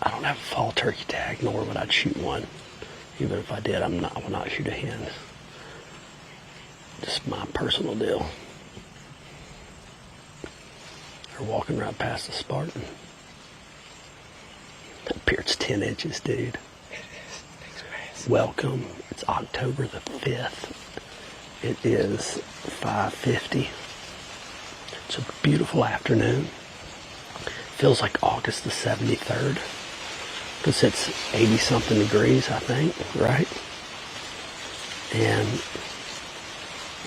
I don't have a fall turkey tag, nor would I shoot one. Even if I did, I will not shoot a hen. Just my personal deal. They're walking right past the Spartan. That beard's 10 inches, dude. It is. It's massive. Welcome. It's October the 5th. It is 5:50. It's a beautiful afternoon. Feels like August the 73rd. Because it's 80-something degrees, I think, right? And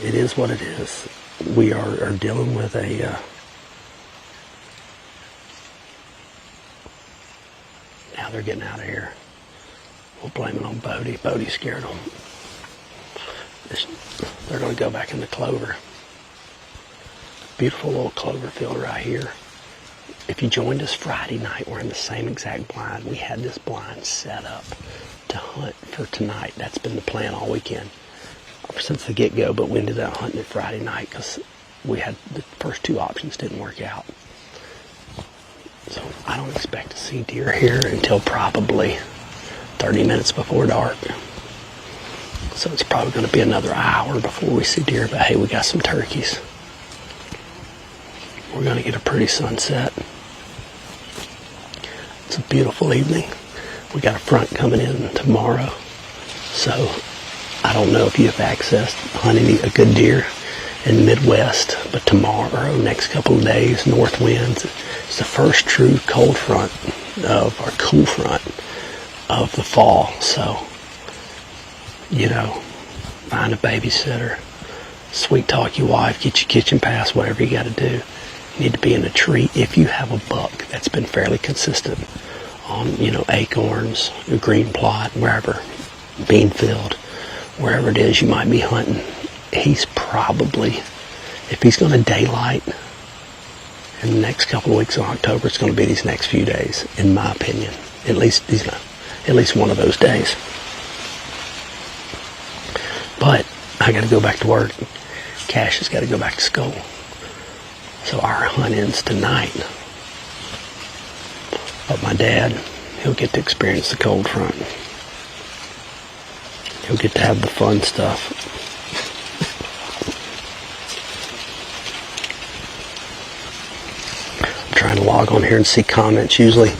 it is what it is. We are dealing with a... now they're getting out of here. We'll blame it on Bodie. Bodie scared them. They're going to go back in the clover. Beautiful little clover field right here. If you joined us Friday night, we're in the same exact blind. We had this blind set up to hunt for tonight. That's been the plan all weekend since the get-go, but we ended up hunting it Friday night because we had the first two options didn't work out. So I don't expect to see deer here until probably 30 minutes before dark. So it's probably going to be another hour before we see deer, but hey, we got some turkeys. We're going to get a pretty sunset. It's a beautiful evening. We got a front coming in tomorrow. So I don't know if you have access to hunting a good deer in the Midwest, but tomorrow, next couple of days, north winds. It's the first true cold front or cool front of the fall. So, you know, find a babysitter, sweet talk your wife, get your kitchen pass, whatever you got to do. You need to be in a tree. If you have a buck that's been fairly consistent on, you know, acorns, a green plot, wherever, bean field, wherever it is you might be hunting, he's probably, if he's going to daylight in the next couple of weeks of October, it's going to be these next few days, in my opinion. At least, you know, at least one of those days. But I got to go back to work. Cash has got to go back to school. So our hunt ends tonight. But my dad, he'll get to experience the cold front. He'll get to have the fun stuff. I'm trying to log on here and see comments. Usually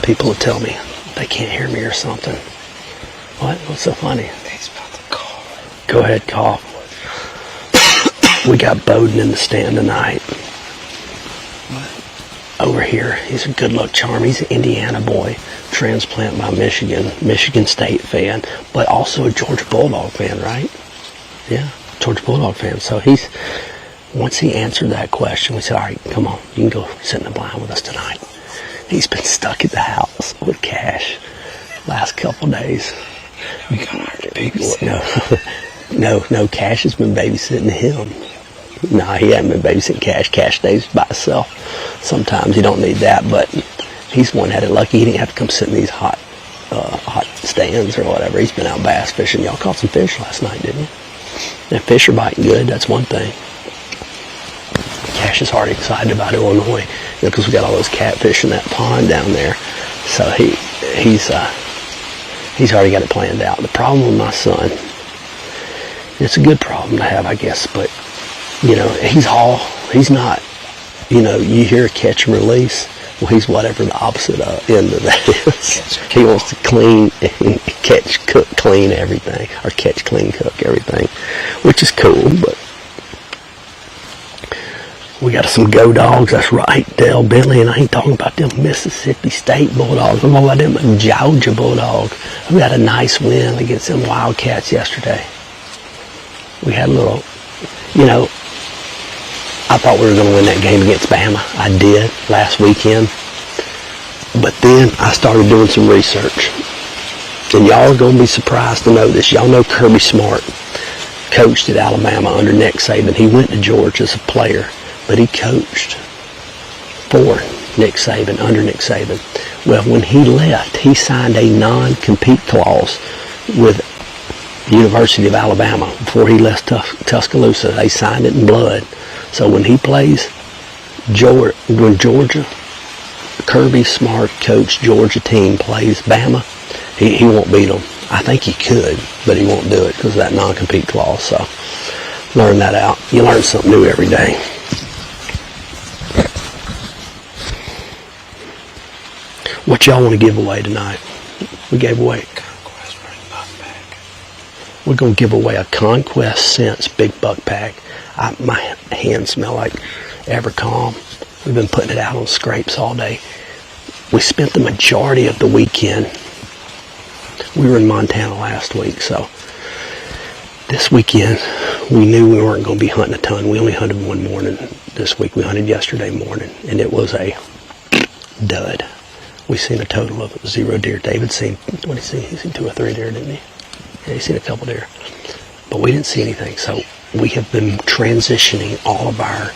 people will tell me they can't hear me or something. What? What's so funny? He's about to cough. Go ahead, cough. We got Bowden in the stand tonight. Over here, he's a good luck charm. He's an Indiana boy, transplant by Michigan State fan, but also a Georgia Bulldog fan, right? Yeah, Georgia Bulldog fan. So once he answered that question, we said, all right, come on, you can go sit in the blind with us tonight. He's been stuck at the house with Cash last couple days. We got our babysit. No, Cash has been babysitting him. Nah, he hasn't been babysitting Cash. Cash stays by himself. Sometimes you don't need that, but he's one that had it lucky. He didn't have to come sit in these hot stands or whatever. He's been out bass fishing. Y'all caught some fish last night, didn't you? And fish are biting good. That's one thing. Cash is already excited about Illinois because we got all those catfish in that pond down there. So he's already got it planned out. The problem with my son, it's a good problem to have, I guess, but you know, he's not, you know, you hear catch and release, well, he's whatever the opposite end of that is. He wants to clean, catch, cook, clean everything, or catch, clean, cook everything, which is cool, but we got some go dogs, that's right, Dale Bentley, and I ain't talking about them Mississippi State Bulldogs, I'm talking about them Georgia Bulldog. We had a nice win against them Wildcats yesterday. We had a little, you know, I thought we were going to win that game against Bama. I did last weekend. But then I started doing some research. And y'all are going to be surprised to know this. Y'all know Kirby Smart coached at Alabama under Nick Saban. He went to Georgia as a player, but he coached for Nick Saban, under Nick Saban. Well, when he left, he signed a non-compete clause with the University of Alabama before he left Tuscaloosa. They signed it in blood. So when he plays Georgia, Kirby Smart coach Georgia team plays Bama, he won't beat them. I think he could, but he won't do it because of that non-compete clause. So learn that out. You learn something new every day. What y'all want to give away tonight? We gave away. We're going to give away a Conquest Sense Big Buck Pack. My hands smell like Evercalm. We've been putting it out on scrapes all day. We spent the majority of the weekend. We were in Montana last week, so this weekend we knew we weren't going to be hunting a ton. We only hunted one morning this week. We hunted yesterday morning, and it was a dud. We seen a total of 0 deer. David seen, what did he see? He seen 2 or 3 deer, didn't he? Yeah, he seen a couple deer. But we didn't see anything, so we have been transitioning all of our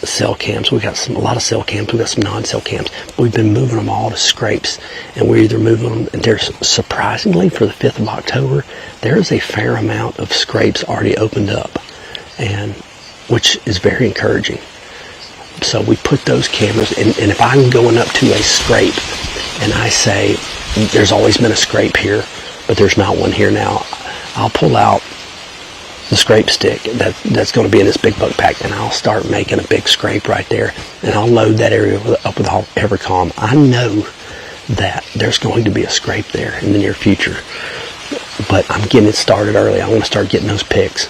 cell cams. We got a lot of cell cams. We got some non-cell cams. We've been moving them all to scrapes, and we're either moving them. And there's surprisingly for the 5th of October, there is a fair amount of scrapes already opened up, and which is very encouraging. So we put those cameras, and if I'm going up to a scrape, and I say there's always been a scrape here, but there's not one here now, I'll pull out the scrape stick that's going to be in this big buck pack, and I'll start making a big scrape right there, and I'll load that area up with Evercalm. I know that there's going to be a scrape there in the near future, but I'm getting it started early. I want to start getting those pics.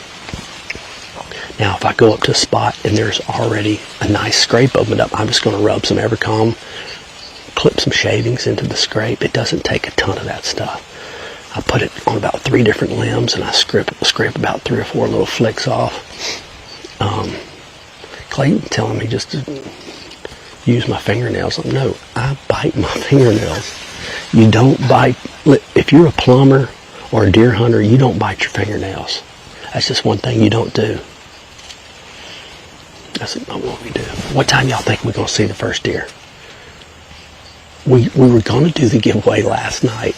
Now, if I go up to a spot and there's already a nice scrape opened up, I'm just going to rub some Evercalm, clip some shavings into the scrape. It doesn't take a ton of that stuff. I put it on about 3 different limbs, and I scrape about 3 or 4 little flicks off. Clayton telling me just to use my fingernails. No, I bite my fingernails. You don't bite. If you're a plumber or a deer hunter, you don't bite your fingernails. That's just one thing you don't do. That's not what we do. What time y'all think we're going to see the first deer? We were going to do the giveaway last night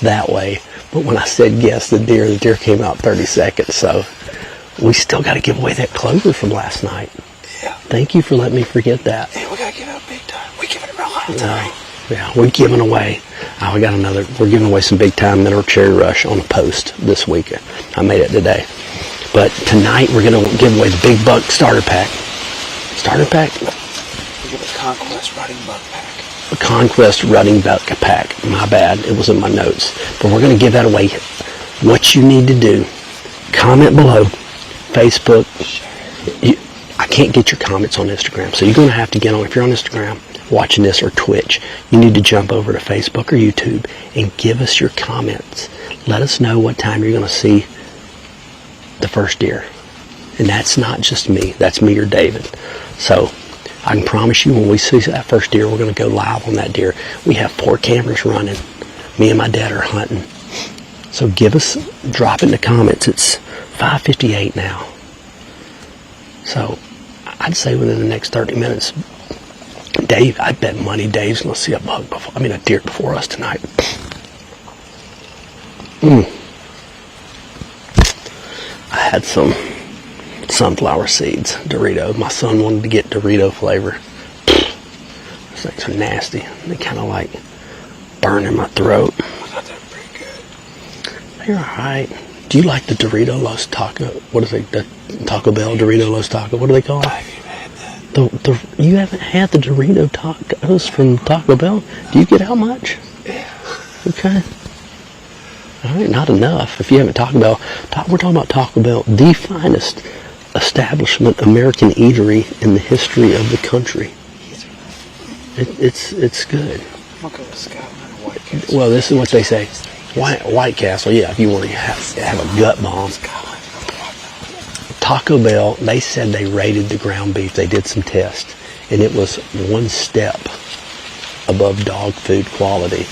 that way, but when I said guess the deer came out 30 seconds, so we still got to give away that clover from last night. Yeah. Thank you for letting me forget that. Yeah, we got to give out big time. We're giving it real high tonight. Yeah, we're giving away. We're giving away some big time Mineral Cherry Rush on a post this week. I made it today. But tonight we're going to give away the Big Buck Starter Pack. Starter Pack? We give a Conquest Rutting Buck Pack. A Conquest Rutting Buck Pack. My bad. It was in my notes. But we're going to give that away. What you need to do, comment below. Facebook. I can't get your comments on Instagram, so you're going to have to get on. If you're on Instagram watching this or Twitch, you need to jump over to Facebook or YouTube and give us your comments. Let us know what time you're going to see the first deer. And that's not just me. That's me or David. So I can promise you when we see that first deer, we're going to go live on that deer. We have 4 cameras running. Me and my dad are hunting. So drop in the comments. It's 5:58 now. So I'd say within the next 30 minutes, Dave, I bet money Dave's going to see a deer before us tonight. I had some sunflower seeds, Dorito. My son wanted to get Dorito flavor. Those things are nasty. They kind of like burn in my throat. I thought they were pretty good. They're alright. Do you like the Dorito Los Taco? What is it? The Taco Bell Dorito Los Taco? What do they call it? I haven't had that. You haven't had the Dorito tacos from Taco Bell? Do you get how much? Yeah. Okay. All right, not enough. If you haven't Taco Bell, we're talking about Taco Bell, the finest establishment, American eatery in the history of the country. It's good. I'm going to go with Scotland or White Castle. Well, this is what they say. White Castle, yeah, if you want to have a gut bomb. Taco Bell, they said they rated the ground beef. They did some tests, and it was 1 step above dog food quality.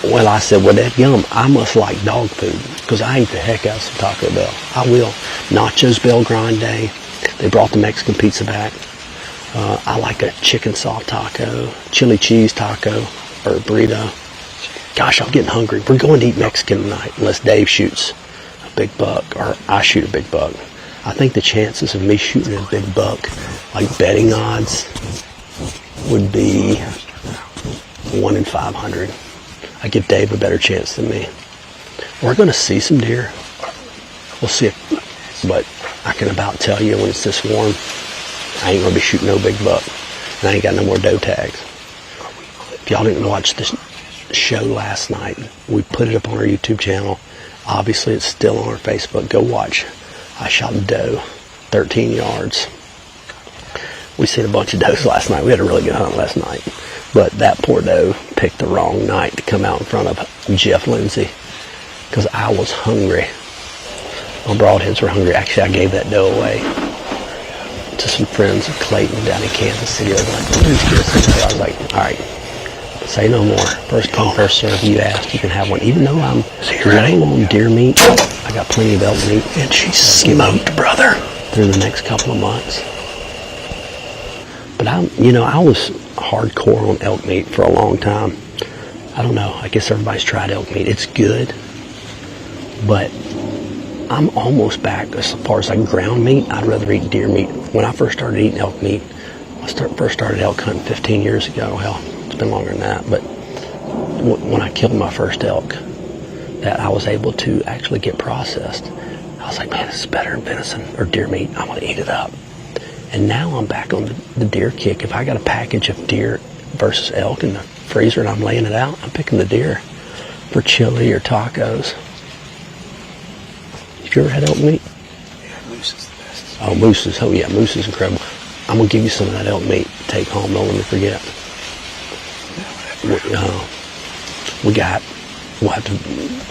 Well, I said, well, that yum, I must like dog food, because I eat the heck out of some Taco Bell. I will. Nachos Bel Grande. They brought the Mexican pizza back. I like a chicken soft taco, chili cheese taco, or burrito. Gosh, I'm getting hungry. We're going to eat Mexican tonight, unless Dave shoots a big buck, or I shoot a big buck. I think the chances of me shooting a big buck, like betting odds, would be 1 in 500. I give Dave a better chance than me. We're going to see some deer. We'll see if, but I can about tell you when it's this warm, I ain't going to be shooting no big buck. And I ain't got no more doe tags. If y'all didn't watch the show last night, we put it up on our YouTube channel. Obviously, it's still on our Facebook. Go watch. I shot a doe, 13 yards. We seen a bunch of does last night. We had a really good hunt last night. But that poor doe picked the wrong night to come out in front of Jeff Lindsey because I was hungry. My broadheads were hungry. Actually, I gave that doe away to some friends of Clayton down in Kansas City. They were like, please get us. I was like, all right, say no more. First come, first serve. You asked, you can have one. Even though I'm low on deer meat, I got plenty of elk meat. And she's smoked, brother. Through the next couple of months. But I was hardcore on elk meat for a long time. I don't know. I guess everybody's tried elk meat. It's good. But I'm almost back as far as like ground meat. I'd rather eat deer meat. When I first started eating elk meat, first started elk hunting 15 years ago. Hell, it's been longer than that. But when I killed my first elk, that I was able to actually get processed, I was like, man, this is better than venison or deer meat. I'm going to eat it up. And now I'm back on the deer kick. If I got a package of deer versus elk in the freezer and I'm laying it out, I'm picking the deer for chili or tacos. Have you ever had elk meat? Yeah, moose is the best. Oh, moose is incredible. I'm going to give you some of that elk meat to take home. Don't let me forget. We'll have to,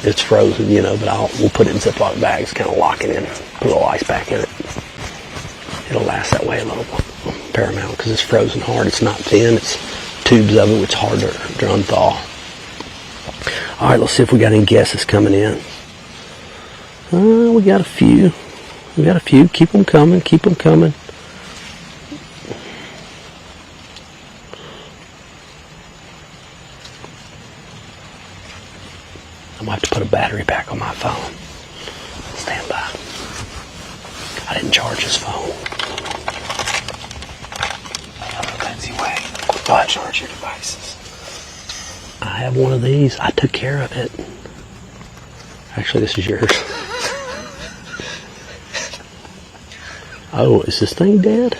it's frozen, but we'll put it in Ziploc bags, kind of lock it in, put a little ice pack in it. It'll last that way a little paramount because it's frozen hard. It's not thin. It's tubes of it. It's hard to unthaw. All right, let's see if we got any guesses coming in. We got a few. Keep them coming. I might have to put a battery pack on my phone. Stand by. I didn't charge his phone. Lindsey Way. Don't charge your devices. I have one of these. I took care of it. Actually, this is yours. Oh, is this thing dead?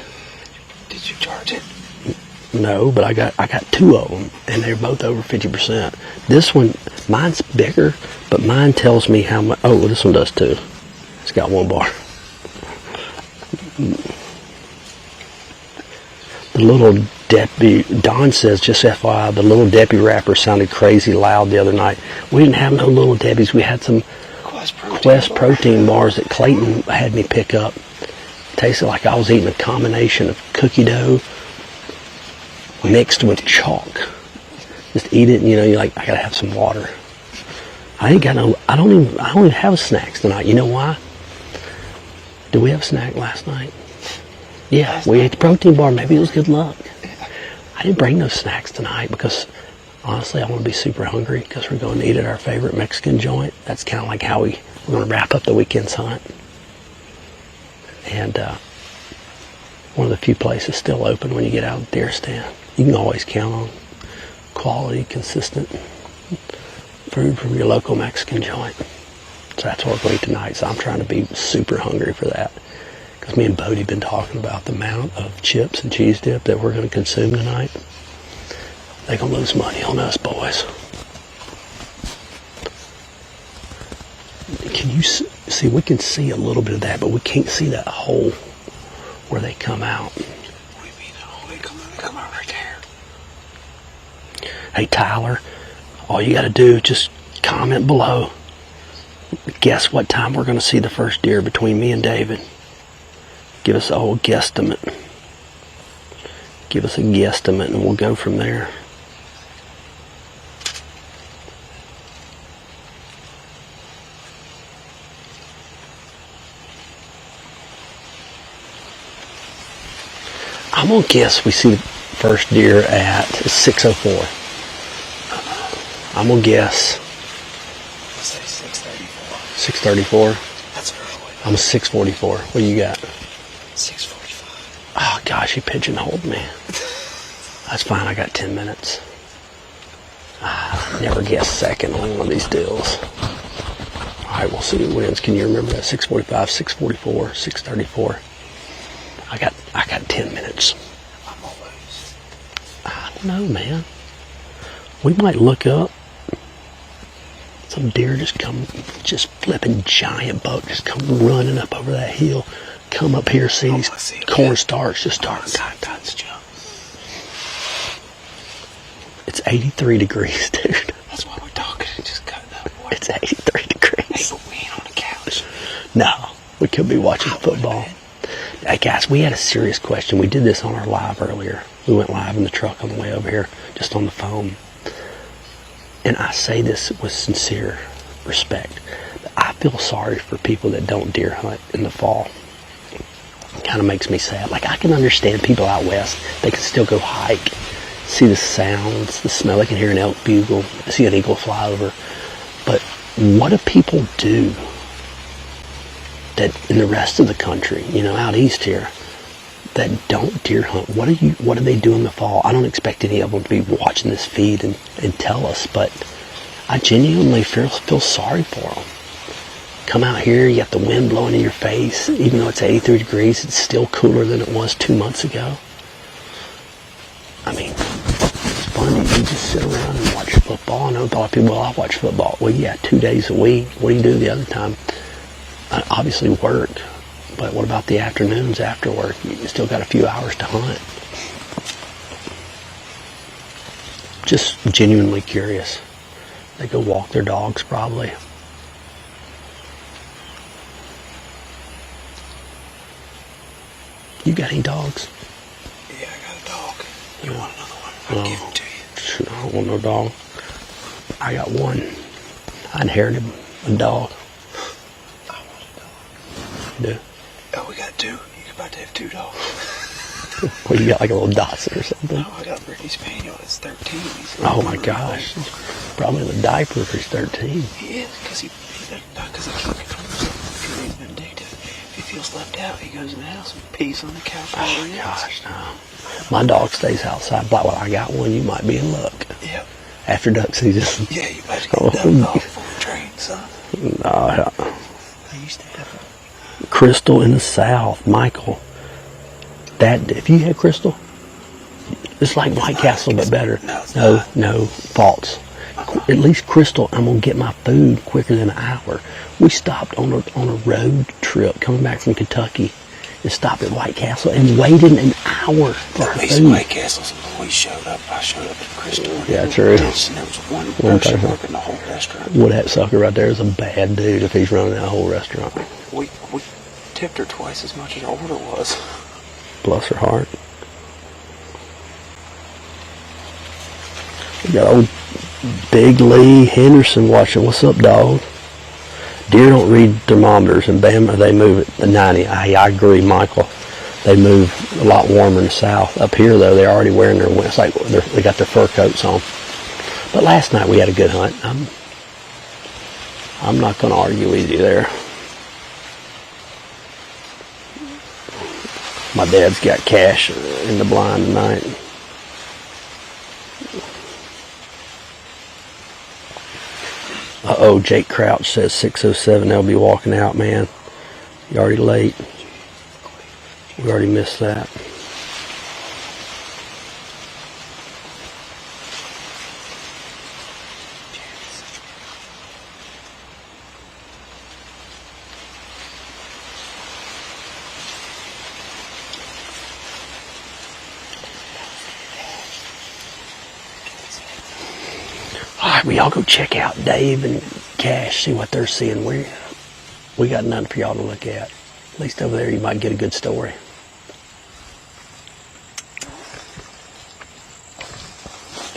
Did you charge it? No, but I got two of them, and they're both over 50%. This one, mine's bigger, but mine tells me how much. Oh, this one does too. It's got one bar. The little Deppy, Don says, just FYI, the little Deppy wrapper sounded crazy loud the other night. We didn't have no little Deppies. We had some Quest protein bars that Clayton had me pick up. Tasted like I was eating a combination of cookie dough mixed with chalk. Just eat it, and you're like, I gotta have some water. I don't even have snacks tonight. You know why? Did we have a snack last night? Yeah, we ate the protein bar. Maybe it was good luck. I didn't bring no snacks tonight because honestly I want to be super hungry because we're going to eat at our favorite Mexican joint. That's kind of like how we're going to wrap up the weekend's hunt. And one of the few places still open when you get out of the deer stand. You can always count on quality, consistent food from your local Mexican joint. So that's what we're going to eat tonight. So I'm trying to be super hungry for that. Because me and Bodie been talking about the amount of chips and cheese dip that we're going to consume tonight. They're going to lose money on us, boys. Can you see? We can see a little bit of that, but we can't see that hole where they come out. What do you mean, oh, they come out right there? Hey, Tyler, all you got to do is just comment below. Guess what time we're going to see the first deer between me and David. Give us a whole guesstimate. Give us a guesstimate and we'll go from there. I'm going to guess we see the first deer at 6:04. I'm going to guess. Let's say 6:34. 6:34? That's early. I'm 6:44. What do you got? 6:45. Oh gosh, he pigeonholed me. That's fine. I got 10 minutes. Never guess second on one of these deals. All right, we'll see who wins. Can you remember that? 6:45, 6:44, 6:34. I got 10 minutes. I'm gonna lose. I don't know, man. We might look up. Some deer just flipping giant buck, just come running up over that hill. Come up here, see these corn stalks just start. It's 83 degrees, dude. That's why we're talking. It just got that way. It's 83 degrees. Hey, but we ain't on the couch. No, we could be watching football. Hey, guys, we had a serious question. We did this on our live earlier. We went live in the truck on the way over here, just on the phone. And I say this with sincere respect. I feel sorry for people that don't deer hunt in the fall. It kind of makes me sad. Like, I can understand people out west. They can still go hike, see the sounds, the smell. They can hear an elk bugle, see an eagle fly over. But what do people do that in the rest of the country, out east here, that don't deer hunt? What do they do in the fall? I don't expect any of them to be watching this feed and tell us, but I genuinely feel sorry for them. Come out here, you got the wind blowing in your face. Even though it's 83 degrees, it's still cooler than it was 2 months ago. I mean, it's fun. You just sit around and watch football. I know a lot of people, I watch football. Well, yeah, 2 days a week. What do you do the other time? Obviously work. But what about the afternoons after work? You still got a few hours to hunt. Just genuinely curious. They go walk their dogs probably. You got any dogs? Yeah, I got a dog. You want another one? I'll give it to you. I don't want no dog. I got one. I inherited a dog. I want a dog. Yeah. Oh, we got two. You're about to have two dogs. Well, you got like a little Dachshund or something? No, I got a Brittany Spaniel. It's 13. Oh my gosh. Probably in the diaper if he's 13. He is, because not because he can't control himself. Because he's vindictive. If he feels left out, he goes in the house and pees on the couch. Oh my gosh, no. My dog stays outside. But well, I got one. You might be in luck. Yep. After duck season. Yeah, you better get a duck dog full train, son. No. I used to have Crystal in the South, Michael. That if you had Crystal, it's like White Castle but better. No, false. At least Crystal, I'm gonna get my food quicker than an hour. We stopped on a road trip coming back from Kentucky and stopped at White Castle and waited an hour for our food. White Castle's employees showed up. I showed up at Crystal. Yeah, true. And there was one person working the whole restaurant. Well, that sucker right there is a bad dude if he's running that whole restaurant. We tipped her twice as much as our order was. Bless her heart. We got old Big Lee Henderson watching. What's up, dog? Deer don't read thermometers, and bam, they move at 90. I agree, Michael. They move a lot warmer in the south. Up here, though, they're already wearing their, it's like they got their fur coats on. But last night we had a good hunt. I'm not going to argue with you there. My dad's got cash in the blind tonight. Uh-oh, Jake Crouch says 6:07. They'll be walking out, man. You're already late. We already missed that. Alright, we all go check out Dave and Cash, see what they're seeing. We got nothing for y'all to look at. At least over there you might get a good story.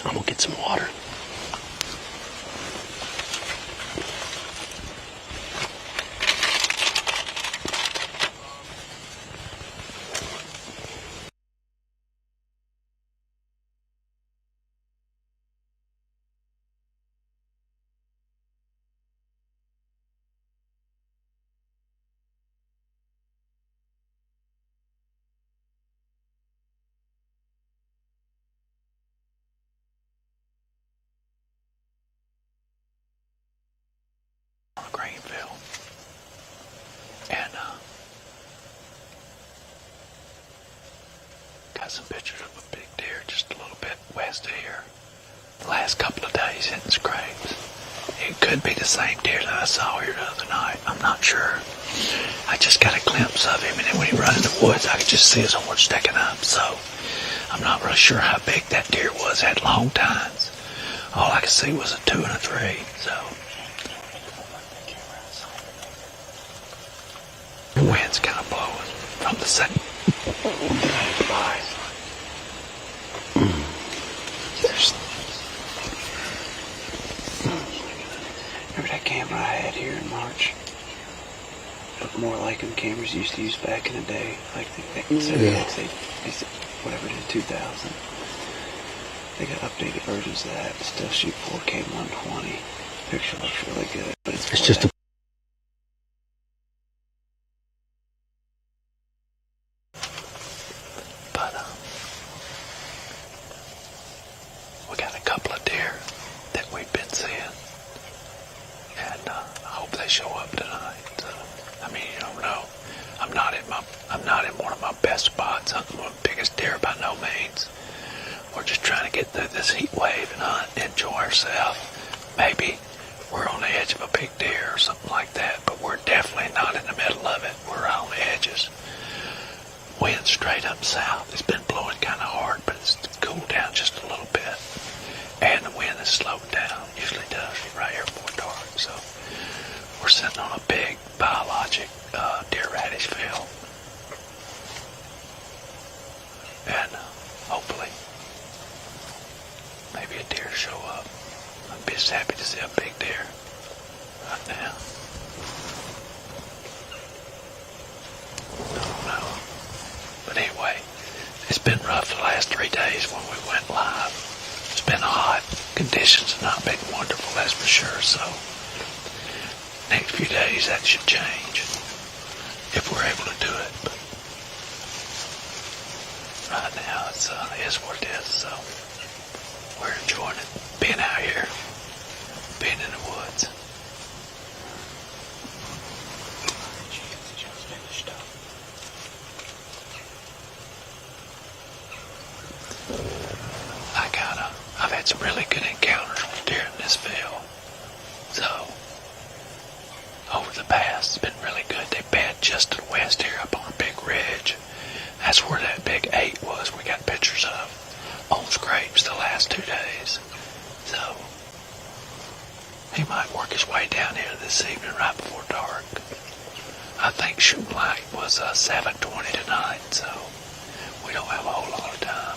I'm gonna get some water. some pictures of a big deer just a little bit west of here. The last couple of days hitting scrapes. It could be the same deer that I saw here the other night. I'm not sure. I just got a glimpse of him, and then when he ran in the woods, I could just see his horn sticking up. So I'm not really sure how big that deer was. Had long tines. All I could see was a 2 and a 3. So the wind's kind of blowing from the same. Remember that camera I had here in March? Looked more like them cameras you used to use back in the day, like the whatever it is, 2000. They got updated versions of that. Still shoot 4K 120. Picture looks really good, but it's just a we got a couple of deer that we've been seeing, and I hope they show up tonight. I mean, you don't know. I'm not in one of my best spots. I'm one of the biggest deer by no means. We're just trying to get through this heat wave and hunt and enjoy ourselves. Maybe we're on the edge of a big deer or something like that, but we're definitely not in the middle of it. We're on the edges. Wind straight up south. It's been blowing kind of hard, but it's cooled down just a little bit. And the wind has slowed down. Usually does right here before dark. So we're sitting on a big biologic deer radish field. And hopefully maybe a deer show up. I'm just happy to see a big deer right now. I don't know. But anyway, it's been rough the last 3 days when we went live. It's been hot. Conditions have not been wonderful, that's for sure. So next few days that should change if we're able to do it. But right now it is what it is. So we're enjoying it, being out here, being in the woods. I've had some really good encounters with deer in this field. So over the past, it's been really good. They bed just to the west here up on a big ridge. That's where that big 8 was we got pictures of on scrapes the last 2 days. So he might work his way down here this evening right before dark. I think shooting light was 7:20 tonight, so we don't have a whole lot of time.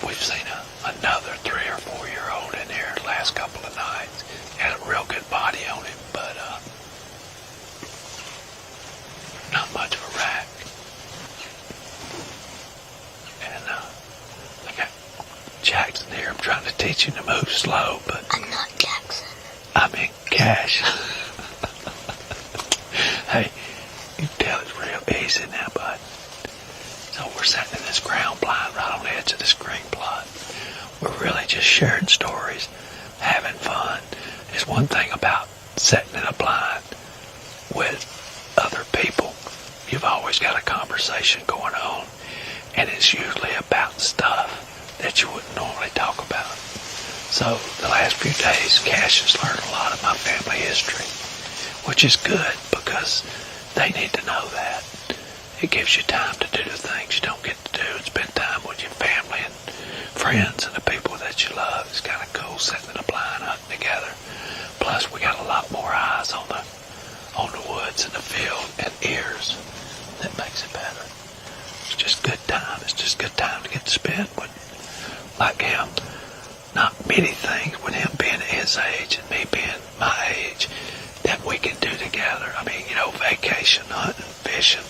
We've seen another 3 or 4 year old in here the last couple of nights. Had a real good body on him, but not much of a rack. And I got Jackson here. I'm trying to teach him to move slow, but I'm not Jackson. I mean Cash. Hey, you can tell it's real easy now, bud. So we're sitting in this ground blind right on the edge of this green plot. We're really just sharing stories, having fun. There's one thing about sitting in a blind with other people. You've always got a conversation going on, and it's usually about stuff that you wouldn't normally talk about. So the last few days, Cash has learned a lot of my family history, which is good because they need to know that. It gives you time to do the things you don't get to do and spend time with your family and friends and the people that you love. It's kind of cool sitting in a blind hunting together. Plus, we got a lot more eyes on the woods and the field and ears. That makes it better. It's just good time. It's just good time to get to spend with, like him. Not many things with him being his age and me being my age that we can do together. I mean, vacation, hunting, fishing.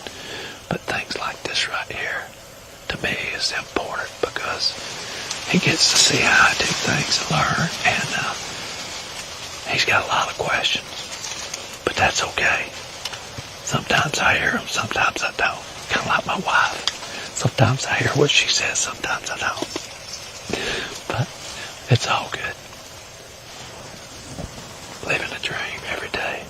But things like this right here, to me, is important because he gets to see how I do things and learn, and he's got a lot of questions. But that's okay. Sometimes I hear them, sometimes I don't. Kind of like my wife. Sometimes I hear what she says, sometimes I don't. But it's all good. Living a dream every day.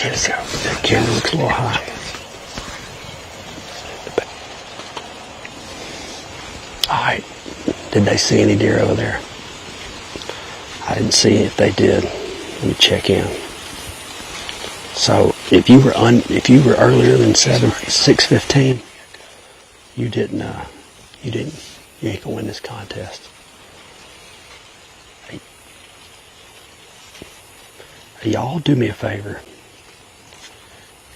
Yes, that camera looks a little high. Alright, did they see any deer over there? I didn't see if they did. Let me check in. So if you were earlier than 6:15, you ain't gonna win this contest. Hey, y'all do me a favor.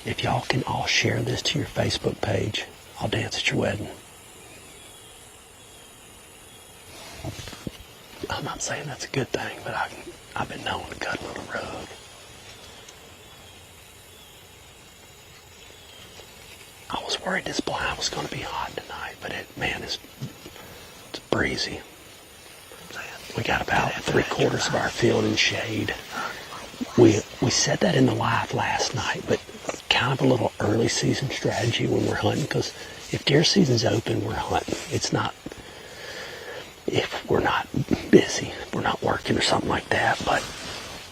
If y'all can all share this to your Facebook page, I'll dance at your wedding. I'm not saying that's a good thing, but I've been known to cut a little rug. I was worried this blind was going to be hot tonight, but it's breezy. We got about 3/4 of our field in shade. We said that in the live last night, but kind of a little early season strategy when we're hunting, because if deer season's open, we're hunting. It's not if we're not busy, if we're not working or something like that, but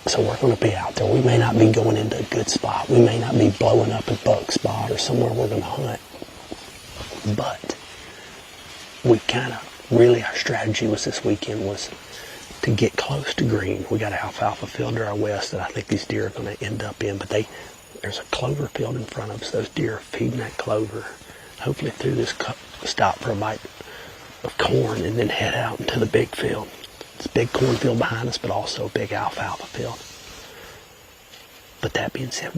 so we're going to be out there. We may not be going into a good spot. We may not be blowing up a buck spot or somewhere we're going to hunt, but we kind of really, our strategy was this weekend was to get close to green. We got an alfalfa field to our west that I think these deer are going to end up in, but there's a clover field in front of us. Those deer are feeding that clover, hopefully through this stop for a bite of corn and then head out into the big field. It's a big cornfield behind us, but also a big alfalfa field. But that being said,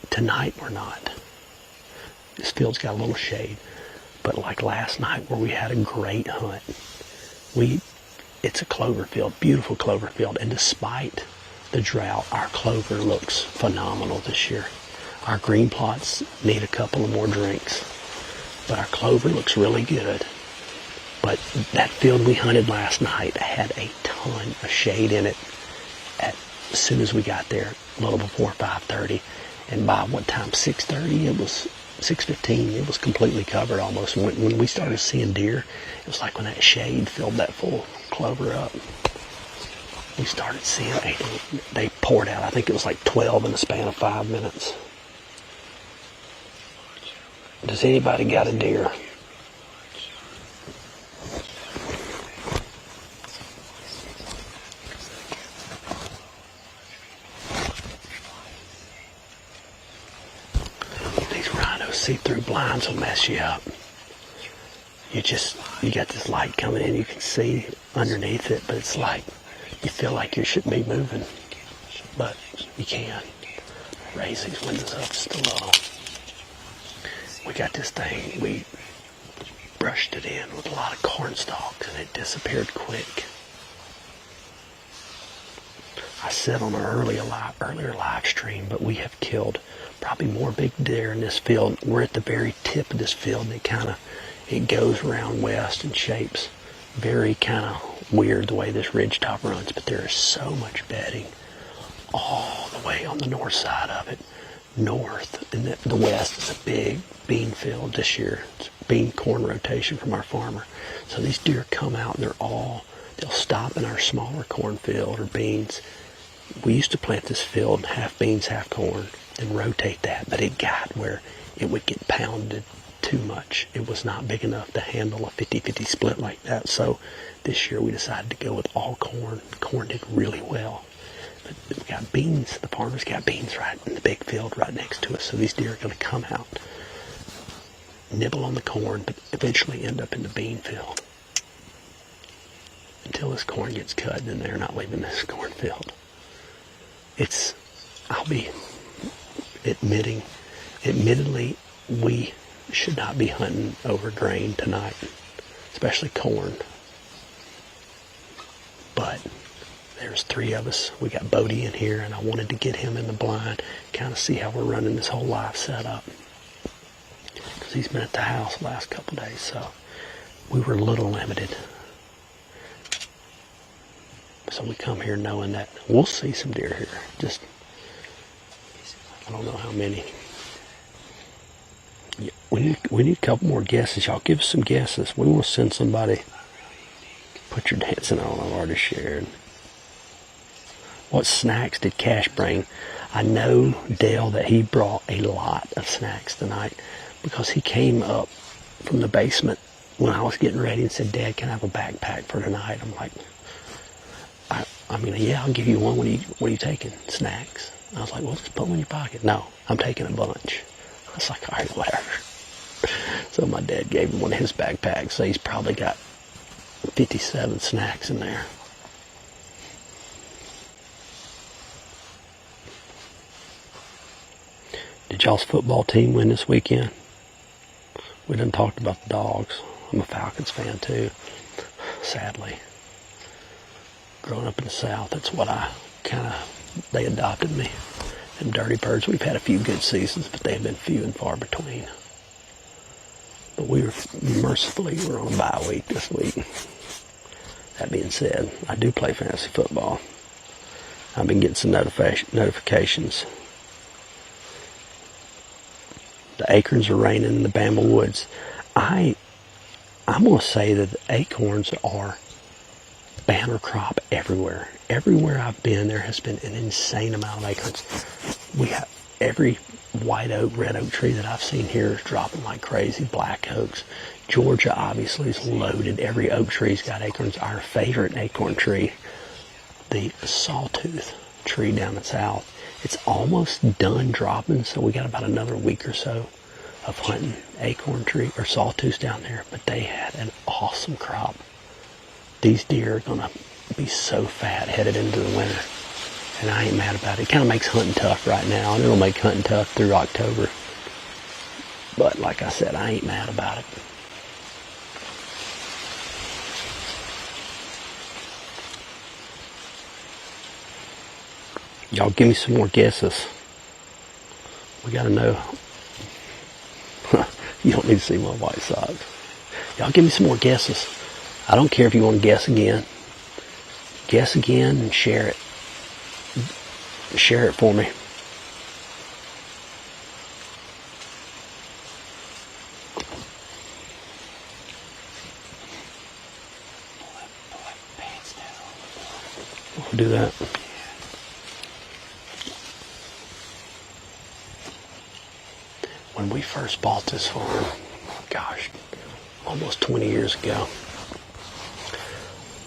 tonight we're not. This field's got a little shade, but like last night where we had a great hunt, it's a clover field, beautiful clover field, and despite the drought, our clover looks phenomenal this year. Our green plots need a couple of more drinks, but our clover looks really good. But that field we hunted last night had a ton of shade in it as soon as we got there, a little before 5:30. And by what time, 6:30, it was 6:15, it was completely covered almost. When we started seeing deer, it was like when that shade filled that full clover up. We started seeing, they poured out, I think it was like 12 in the span of 5 minutes. Does anybody got a deer? See-through blinds will mess you up. You got this light coming in, you can see underneath it, but it's like you feel like you shouldn't be moving, but you can. Raise these windows up just a little. We got this thing, we brushed it in with a lot of corn stalks and it disappeared quick. I said on an earlier live stream, but we have killed probably more big deer in this field. We're at the very tip of this field, and it goes around west and shapes very kind of weird the way this ridge top runs, but there is so much bedding all the way on the north side of it. North and the west is a big bean field this year. It's bean corn rotation from our farmer. So these deer come out and they'll stop in our smaller cornfield or beans. We used to plant this field half beans, half corn, and rotate that, but it got where it would get pounded too much. It was not big enough to handle a 50-50 split like that. So this year we decided to go with all corn. Corn did really well. But we got beans. The farmer's got beans right in the big field right next to us. So these deer are going to come out, nibble on the corn, but eventually end up in the bean field. Until this corn gets cut, and then they're not leaving this cornfield. I'll be admittedly, we should not be hunting over grain tonight, especially corn. But there's 3 of us. We got Bodie in here, and I wanted to get him in the blind, kind of see how we're running this whole live setup. Because he's been at the house the last couple days, so we were a little limited. So we come here knowing that we'll see some deer here. Just, I don't know how many. Yeah, we need a couple more guesses. Y'all give us some guesses. We will send somebody. Put your dancing on. I've already shared. What snacks did Cash bring? I know, Dale, that he brought a lot of snacks tonight because he came up from the basement when I was getting ready and said, Dad, can I have a backpack for tonight? I'm like, I mean, yeah, I'll give you one. What are you taking? Snacks? I was like, well, just put them in your pocket. No, I'm taking a bunch. I was like, all right, whatever. So my dad gave him one of his backpacks. So he's probably got 57 snacks in there. Did y'all's football team win this weekend? We done talked about the Dogs. I'm a Falcons fan too, sadly. Growing up in the South, that's what they adopted me. Them Dirty Birds, we've had a few good seasons, but they've been few and far between. But we're on a bye week this week. That being said, I do play fantasy football. I've been getting some notifications. The acorns are raining in the Bamble Woods. I'm going to say that the acorns are banner crop everywhere. Everywhere I've been, there has been an insane amount of acorns. We have every white oak, red oak tree that I've seen here is dropping like crazy. Black oaks. Georgia obviously is loaded. Every oak tree's got acorns. Our favorite acorn tree, the sawtooth tree down the south, it's almost done dropping, so we got about another week or so of hunting acorn tree or sawtooths down there. But they had an awesome crop. These deer are going to be so fat headed into the winter, and I ain't mad about it. It kind of makes hunting tough right now, and it'll make hunting tough through October. But like I said, I ain't mad about it. Y'all give me some more guesses. We got to know. You don't need to see my white socks. Y'all give me some more guesses. I don't care if you want to guess again. Guess again and share it. Share it for me. We'll do that. When we first bought this farm, gosh, almost 20 years ago,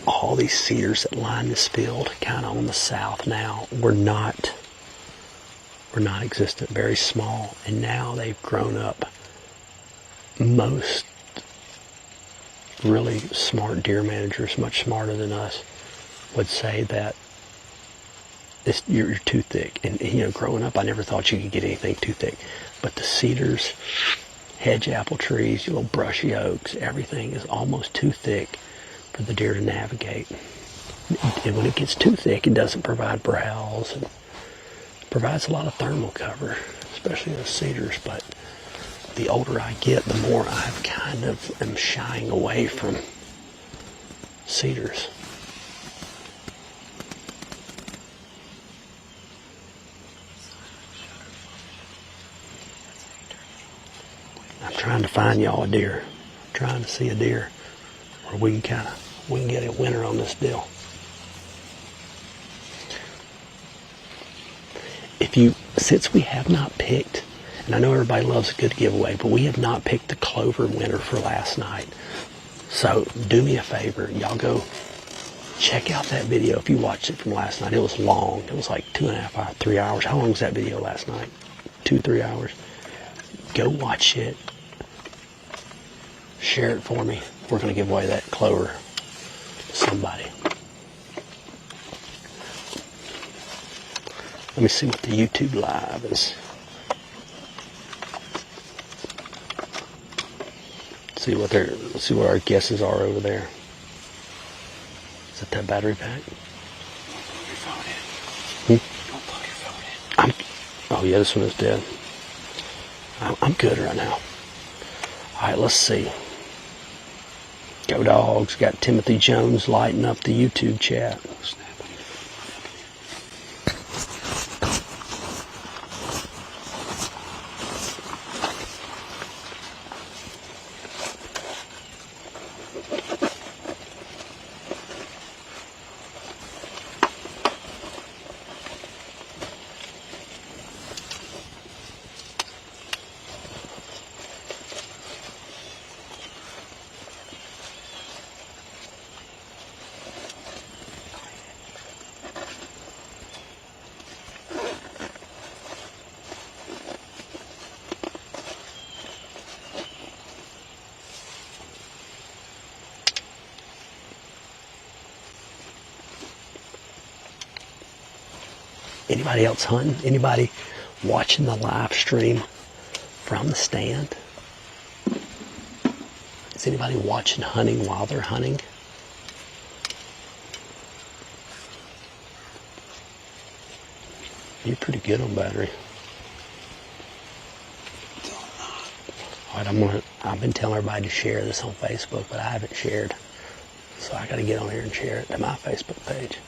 all these cedars that line this field, kind of on the south now, were not existent, very small, and now they've grown up. Most really smart deer managers, much smarter than us, would say that you're too thick. And you know, growing up, I never thought you could get anything too thick. But the cedars, hedge apple trees, your little brushy oaks, everything is almost too thick for the deer to navigate. And when it gets too thick, it doesn't provide browse, and provides a lot of thermal cover, especially in the cedars. But the older I get, the more I've kind of am shying away from cedars. I'm trying to find y'all a deer. I'm trying to see a deer where we can get a winner on this deal. Since we have not picked, and I know everybody loves a good giveaway, but we have not picked the clover winner for last night. So do me a favor, y'all go check out that video if you watched it from last night. It was long. It was like 2.5 hours, 3 hours. How long was that video last night? 2-3 hours. Go watch it. Share it for me. We're going to give away that clover to somebody. Let me see what the YouTube live is. Let's see what our guesses are over there. Is that battery pack? Don't plug your phone in. Oh yeah, this one is dead. I'm good right now. All right, let's see. Go Dogs. Got Timothy Jones lighting up the YouTube chat. Anybody else hunting? Anybody watching the live stream from the stand? Is anybody watching hunting while they're hunting? You're pretty good on battery. All right, I've been telling everybody to share this on Facebook, but I haven't shared. So I got to get on here and share it to my Facebook page.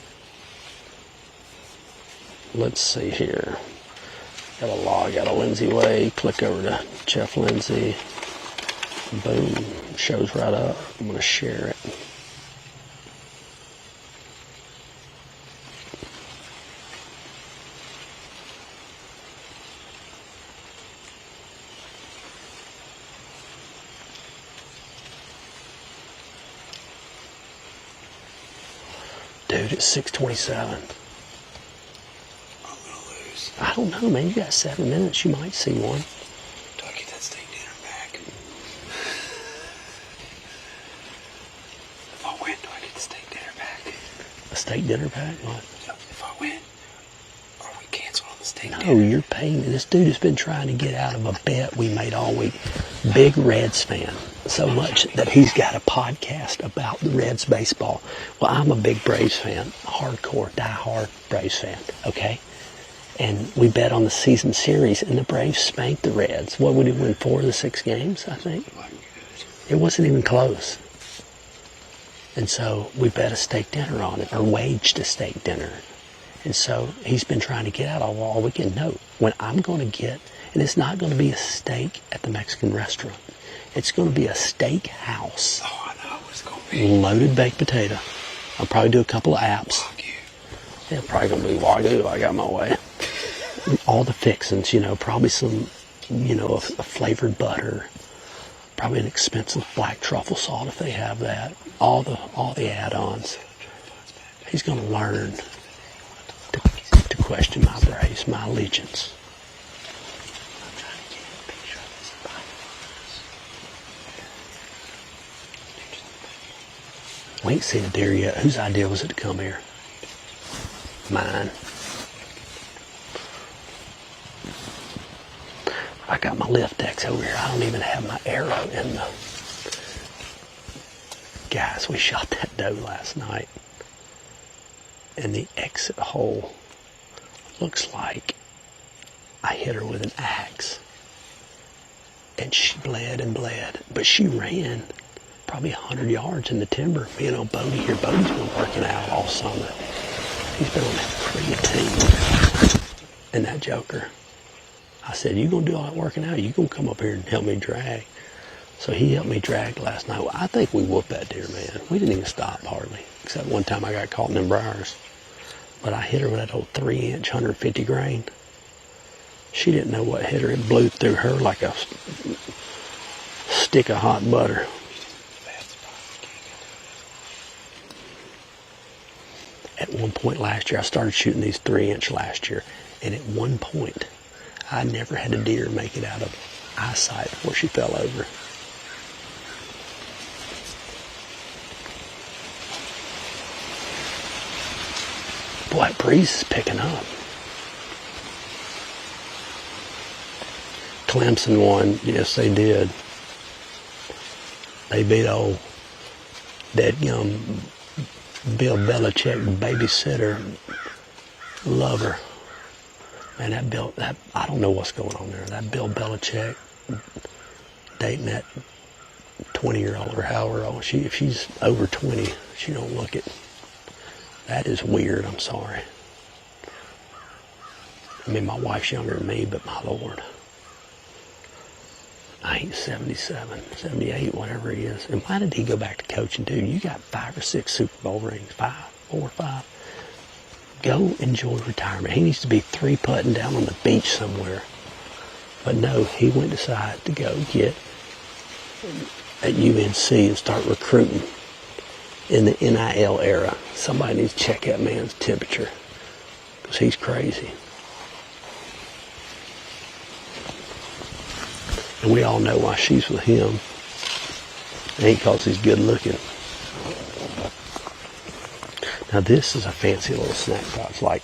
Let's see here. Got a log out of Lindsey Way. Click over to Jeff Lindsey. Boom. Shows right up. I'm going to share it. Dude, it's 6:27. I'm gonna lose. I don't know, man. You got 7 minutes. You might see one. Do I get that steak dinner back? If I win, do I get the steak dinner back? A steak dinner pack? What? If I win, are we canceling on the steak No, dinner? you're paying me. This dude has been trying to get out of a bet we made all week. Big Reds fan. So much that he's got a podcast about the Reds baseball. Well, I'm a big Braves fan. Hardcore, die-hard Braves fan. Okay? And we bet on the season series, and the Braves spanked the Reds. What would he win, 4 of the 6 games, I think? It wasn't even close. And so we bet a steak dinner on it, or waged a steak dinner. And so he's been trying to get out of all weekend. No, when I'm going to get, and it's not going to be a steak at the Mexican restaurant. It's going to be a steak house. Oh, I know what it's going to be. Loaded baked potato. I'll probably do a couple of apps. Wagyu. Yeah, probably going to be Wagyu. I got my way. All the fixings, probably some, a flavored butter. Probably an expensive black truffle salt if they have that. All the add-ons. He's going to learn to question my Braves, my allegiance. We ain't seen a deer yet. Whose idea was it to come here? Mine. I got my lift decks over here. I don't even have my arrow in the... Guys, we shot that doe last night. And the exit hole looks like I hit her with an axe. And she bled and bled. But she ran probably 100 yards in the timber. Me and old Bodie here. Bodie's been working out all summer. He's been on that creatine and that joker. I said, you gonna do all that working out? You gonna come up here and help me drag? So he helped me drag last night. Well, I think we whooped that deer, man. We didn't even stop hardly, except one time I got caught in them briars. But I hit her with that old 3-inch 150 grain. She didn't know what hit her. It blew through her like a stick of hot butter. At one point last year, I started shooting these 3-inch last year, and at one point, I never had a deer make it out of eyesight before she fell over. Boy, that breeze is picking up. Clemson won. Yes, they did. They beat old deadgum Bill Belichick babysitter lover. Man, I don't know what's going on there. That Bill Belichick dating that 20-year-old or however old. If she's over 20, she don't look it. That is weird, I'm sorry. I mean, my wife's younger than me, but my Lord. I ain't 77, 78, whatever he is. And why did he go back to coaching? Dude, you got 5 or 6 Super Bowl rings. 4 or 5. Go enjoy retirement. He needs to be 3-putting down on the beach somewhere. But no, he went decide to go get at UNC and start recruiting in the NIL era. Somebody needs to check that man's temperature because he's crazy. And we all know why she's with him. It ain't because he's good looking. Now this is a fancy little snack box. Like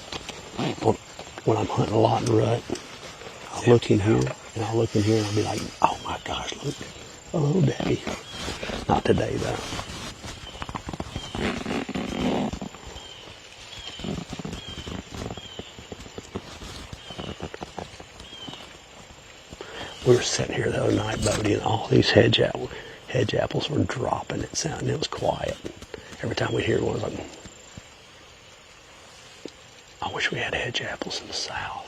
when I'm hunting a lot in rut, I'll look in here, and I'll look in here, and I'll be like, oh my gosh, look, a little daddy. Not today, though. We were sitting here the other night, Bodie, and all these hedge apples were dropping. It sounded, it was quiet. Every time we hear one, it was like, I wish we had hedge apples in the South.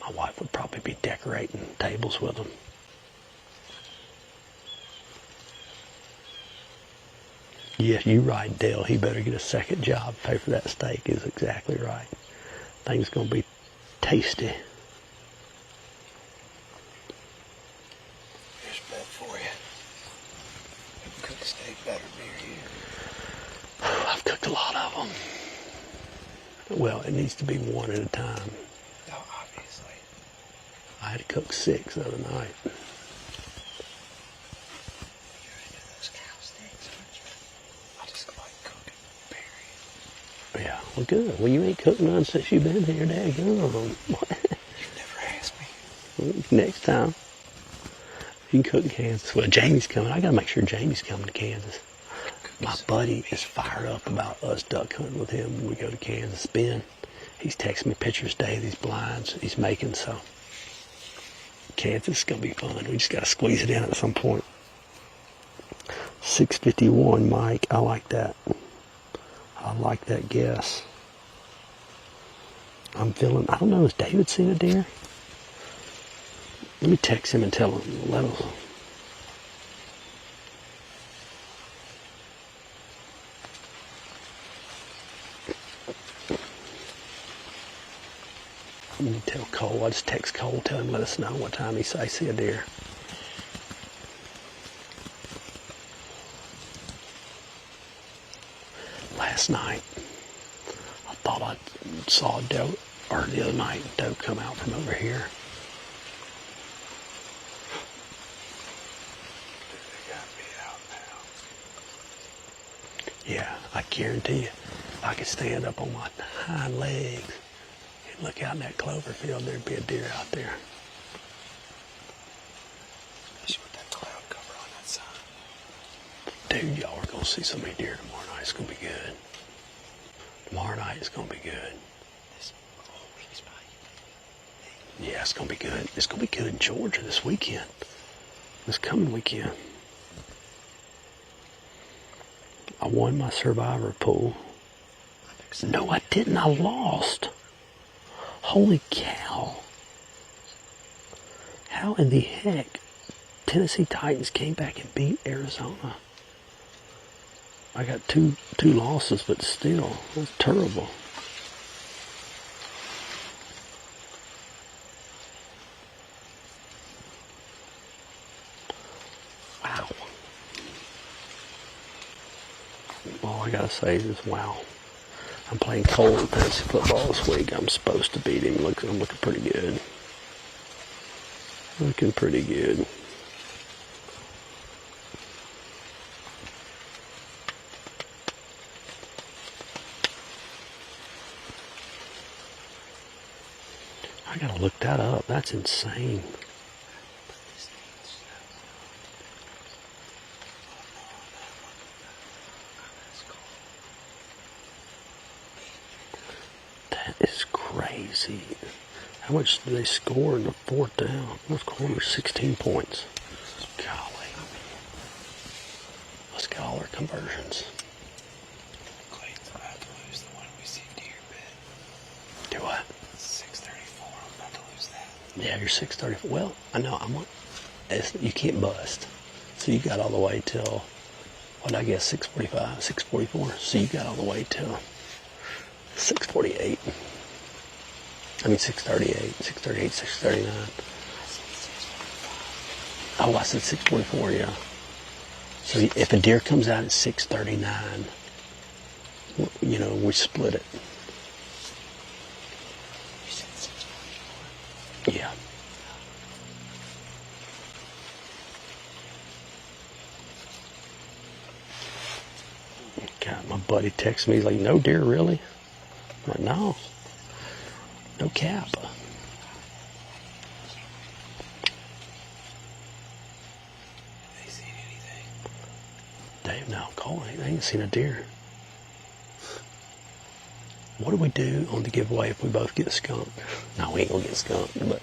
My wife would probably be decorating tables with them. Yes, you're right, Dale. He better get a second job. Pay for that steak is exactly right. Thing's going to be tasty. Here's a bed for you. You can cook steak better near you. I've cooked a lot of them. Well, it needs to be one at a time. No, obviously. I had to cook 6 the other night. You're into those cow steaks, aren't you? I just like cooking, period. Yeah, well, good. Well, you ain't cooked none since you've been here, daggone. You never asked me. Next time, you can cook in Kansas. Well, Jamie's coming. I got to make sure Jamie's coming to Kansas. My buddy is fired up about us duck hunting with him when we go to Kansas. Ben, he's texting me pictures today of these blinds he's making, so Kansas is going to be fun. We just got to squeeze it in at some point. 651, Mike. I like that. I like that guess. I'm feeling, I don't know, has David seen a deer? Let me text him and tell him. Let us. Let me tell Cole. I just text Cole, tell him, let us know what time I see a deer. Last night, I thought I saw a doe, or the other night, a doe come out from over here. They got me out now. Yeah, I guarantee you, if I could stand up on my hind legs and look out in that clover field, there'd be a deer out there. Especially with that cloud cover on that side. Dude, y'all are going to see so many deer tomorrow night. It's going to be good. Tomorrow night is going to be good. This whole week's probably. Yeah, it's going to be good. It's going to be good in Georgia this weekend. This coming weekend. I won my survivor pool. No, I didn't. I lost. Holy cow. How in the heck Tennessee Titans came back and beat Arizona? I got two losses, but still, that's terrible. Wow. All I gotta say is wow. I'm playing Cole in fantasy football this week. I'm supposed to beat him. I'm looking pretty good. Looking pretty good. I gotta look that up. That's insane. That is crazy. How much do they score in the fourth down? Fourth quarter, 16 points. Golly. Let's get all our conversions. Clayton's about to lose the one we see deer bit. Do what? 634. I'm about to lose that. Yeah, you're 6:30. Well, I know. You can't bust. So you got all the way till, what I guess, 6:45, 6:44. So you got all the way till 6:48. I mean 6:38, 6:38, 6:39. Oh, I said 6:44. Yeah. So if a deer comes out at 6:39, you know, we split it. You said 644. Yeah. God, my buddy texted me. He's like, "No deer, really?" I'm like, "No." No cap. They seen anything? Dave, no, call it. They ain't seen a deer. What do we do on the giveaway if we both get skunked? No, we ain't gonna get skunked, but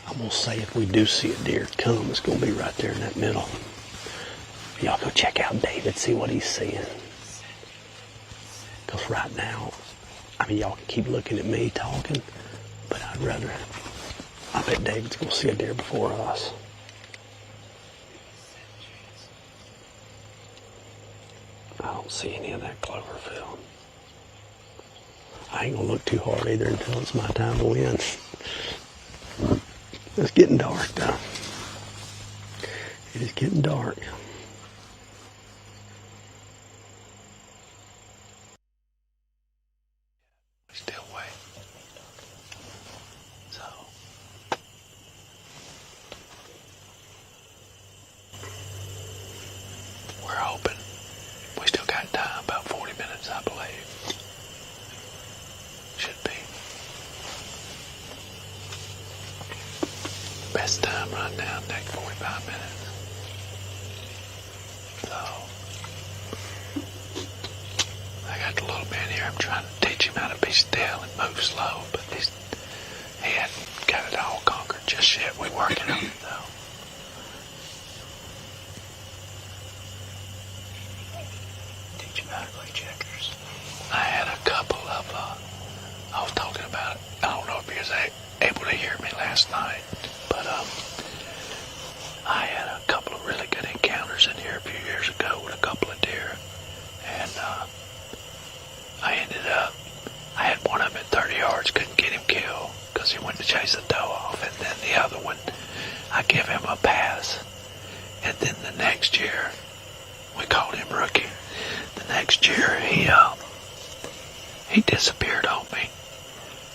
I'm gonna say if we do see a deer come, it's gonna be right there in that middle. Y'all go check out David, see what he's seeing. Because right now, I mean, y'all can keep looking at me talking, but I bet David's gonna see a deer before us. I don't see any of that clover field. I ain't gonna look too hard either until it's my time to win. It's getting dark though. It is getting dark. Still wait. So we're hoping we still got time, about 40 minutes, I believe. Should be. Best time right now, next 45 minutes. So I got the little man here. I'm trying to teach him how to be still and move slow, but he hadn't got it all conquered just yet. We're working on it though. Teach him how to play checkers. I had a couple of, I was talking about, I don't know if he was able to hear me last night, but I had a couple of really good encounters in here a few years ago with a couple of deer, and I had one of them at 30 yards, couldn't get him killed because he went to chase a doe off, and then the other one, I give him a pass, and then the next year, we called him Rookie. The next year, he disappeared on me.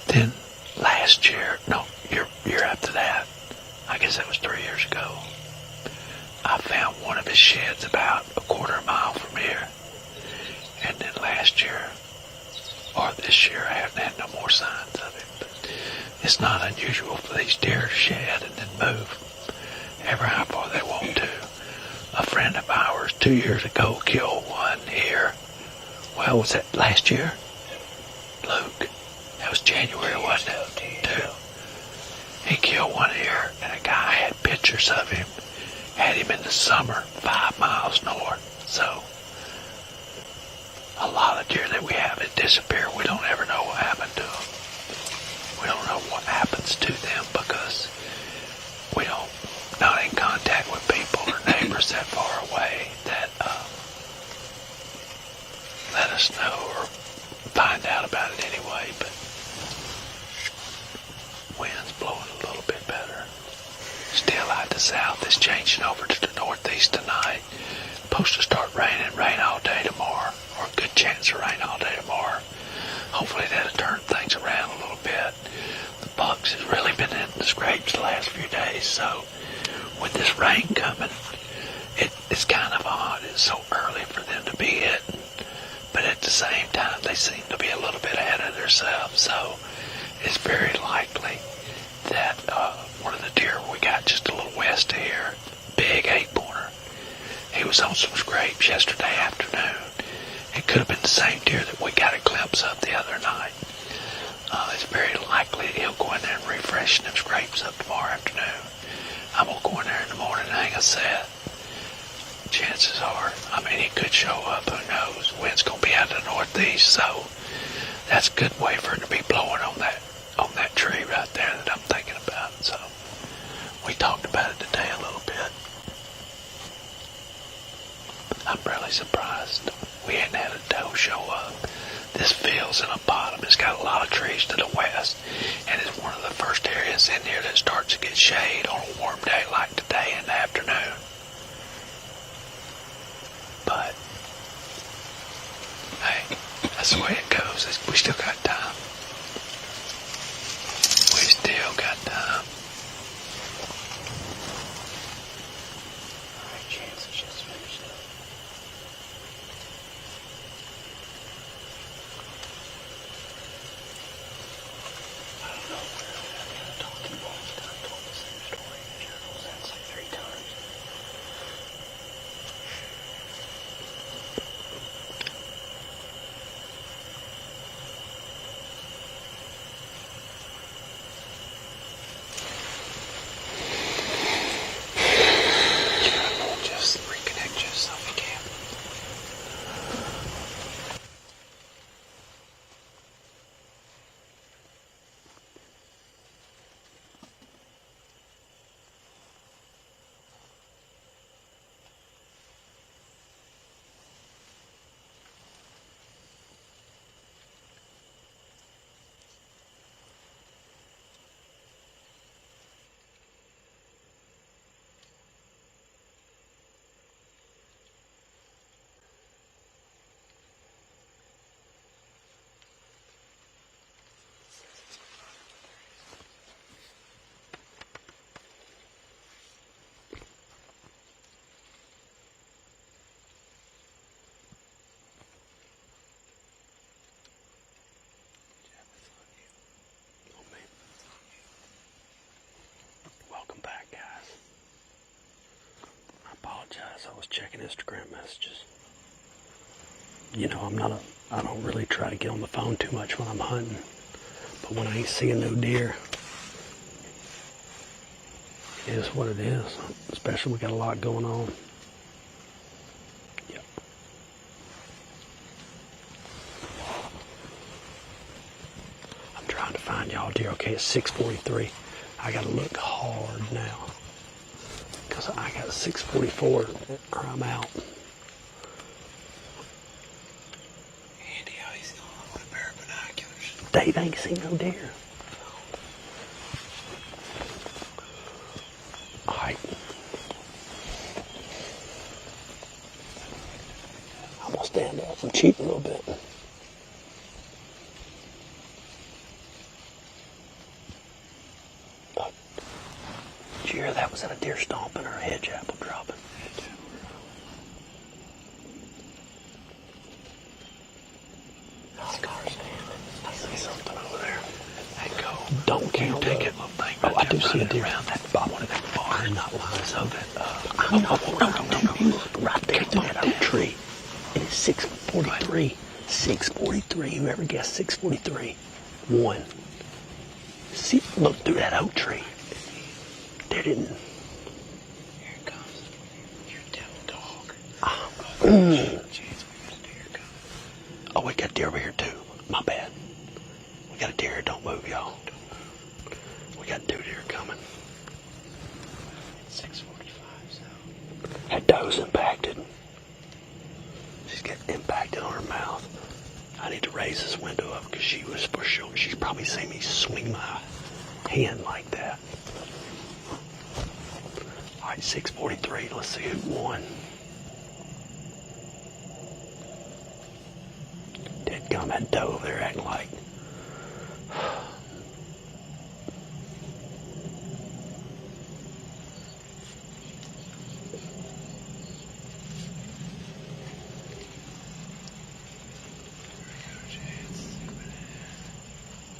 Then last year, no, year after that, I guess that was 3 years ago, I found one of his sheds about a quarter mile from here. And then last year, or this year, I haven't had no more signs of him. But it's not unusual for these deer to shed and then move ever how far they want to. A friend of ours 2 years ago killed one here. Well, was that last year? Luke. That was January, wasn't it? Too. He killed one here, and a guy had pictures of him. Had him in the summer, 5 miles north. So, a lot of deer that we have that disappear, we don't ever know what happened to them. We don't know what happens to them because we don't, not in contact with people or neighbors that far away that let us know or find out about it anyway. But wind's blowing a little bit better. Still out the south. It's changing over to the northeast tonight. Supposed to start raining. Rain all day tomorrow, or a good chance of rain all day tomorrow. Hopefully that'll turn things around a little bit. The bucks has really been in the scrapes the last few days, so with this rain coming, it's kind of odd. It's so early for them to be hitting, but at the same time, they seem to be a little bit ahead of themselves, so it's very likely that one of the deer we got just a little west of here, big 8-pointer, he was on some scrapes yesterday afternoon. It could have been the same deer that we got a glimpse of the other night. It's very likely that he'll go in there and refresh them scrapes up tomorrow afternoon. I'm going to go in there in the morning and hang a set. Chances are, I mean, he could show up, who knows. Wind's going to be out of the northeast, so that's a good way for it to be blowing on that tree right there that I'm thinking about. So we talked about it today a little bit. I'm really surprised we hadn't had a doe show up. This field's in the bottom. It's got a lot of trees to the west, and it's one of the first areas in here that starts to get shade on a warm day like today in the afternoon. But hey, that's the way it goes. We still got time. apologize. I was checking Instagram messages. You know, I don't really try to get on the phone too much when I'm hunting. But when I ain't seeing no deer, it is what it is. Especially we got a lot going on. Yep. I'm trying to find y'all deer. Okay, it's 6:43. I gotta look hard now. Because I got 6:44 or I'm out. Andy, how he's the only one with a pair of binoculars. Dave ain't seen no deer. Alright. I'm gonna stand up and cheat a little bit. Did you hear that? Was that a deer stomping or a hedge apple dropping? I see something over there. Hey, go. Don't count Take it. it, little thing. Oh, I do see a deer. Around that one of them bars. I'm not lying. So that, I'm not lying. You look right there at that oak tree. It is 6:43. 6:43. Whoever guessed 6:43 won. See, look through that oak tree. There didn't. Here it comes. You're a devil dog. Chance we got a deer coming. Oh, we got deer over here too. My bad. We got a deer. Don't move, y'all. We got 2 deer coming. 6:45, so. That doe's impacted. She's got impacted on her mouth. I need to raise this window up because she was for sure. She's probably seen me swing my hand like that. All right, 6:43. Let's see who won. Dadgum, that doe over there acting like.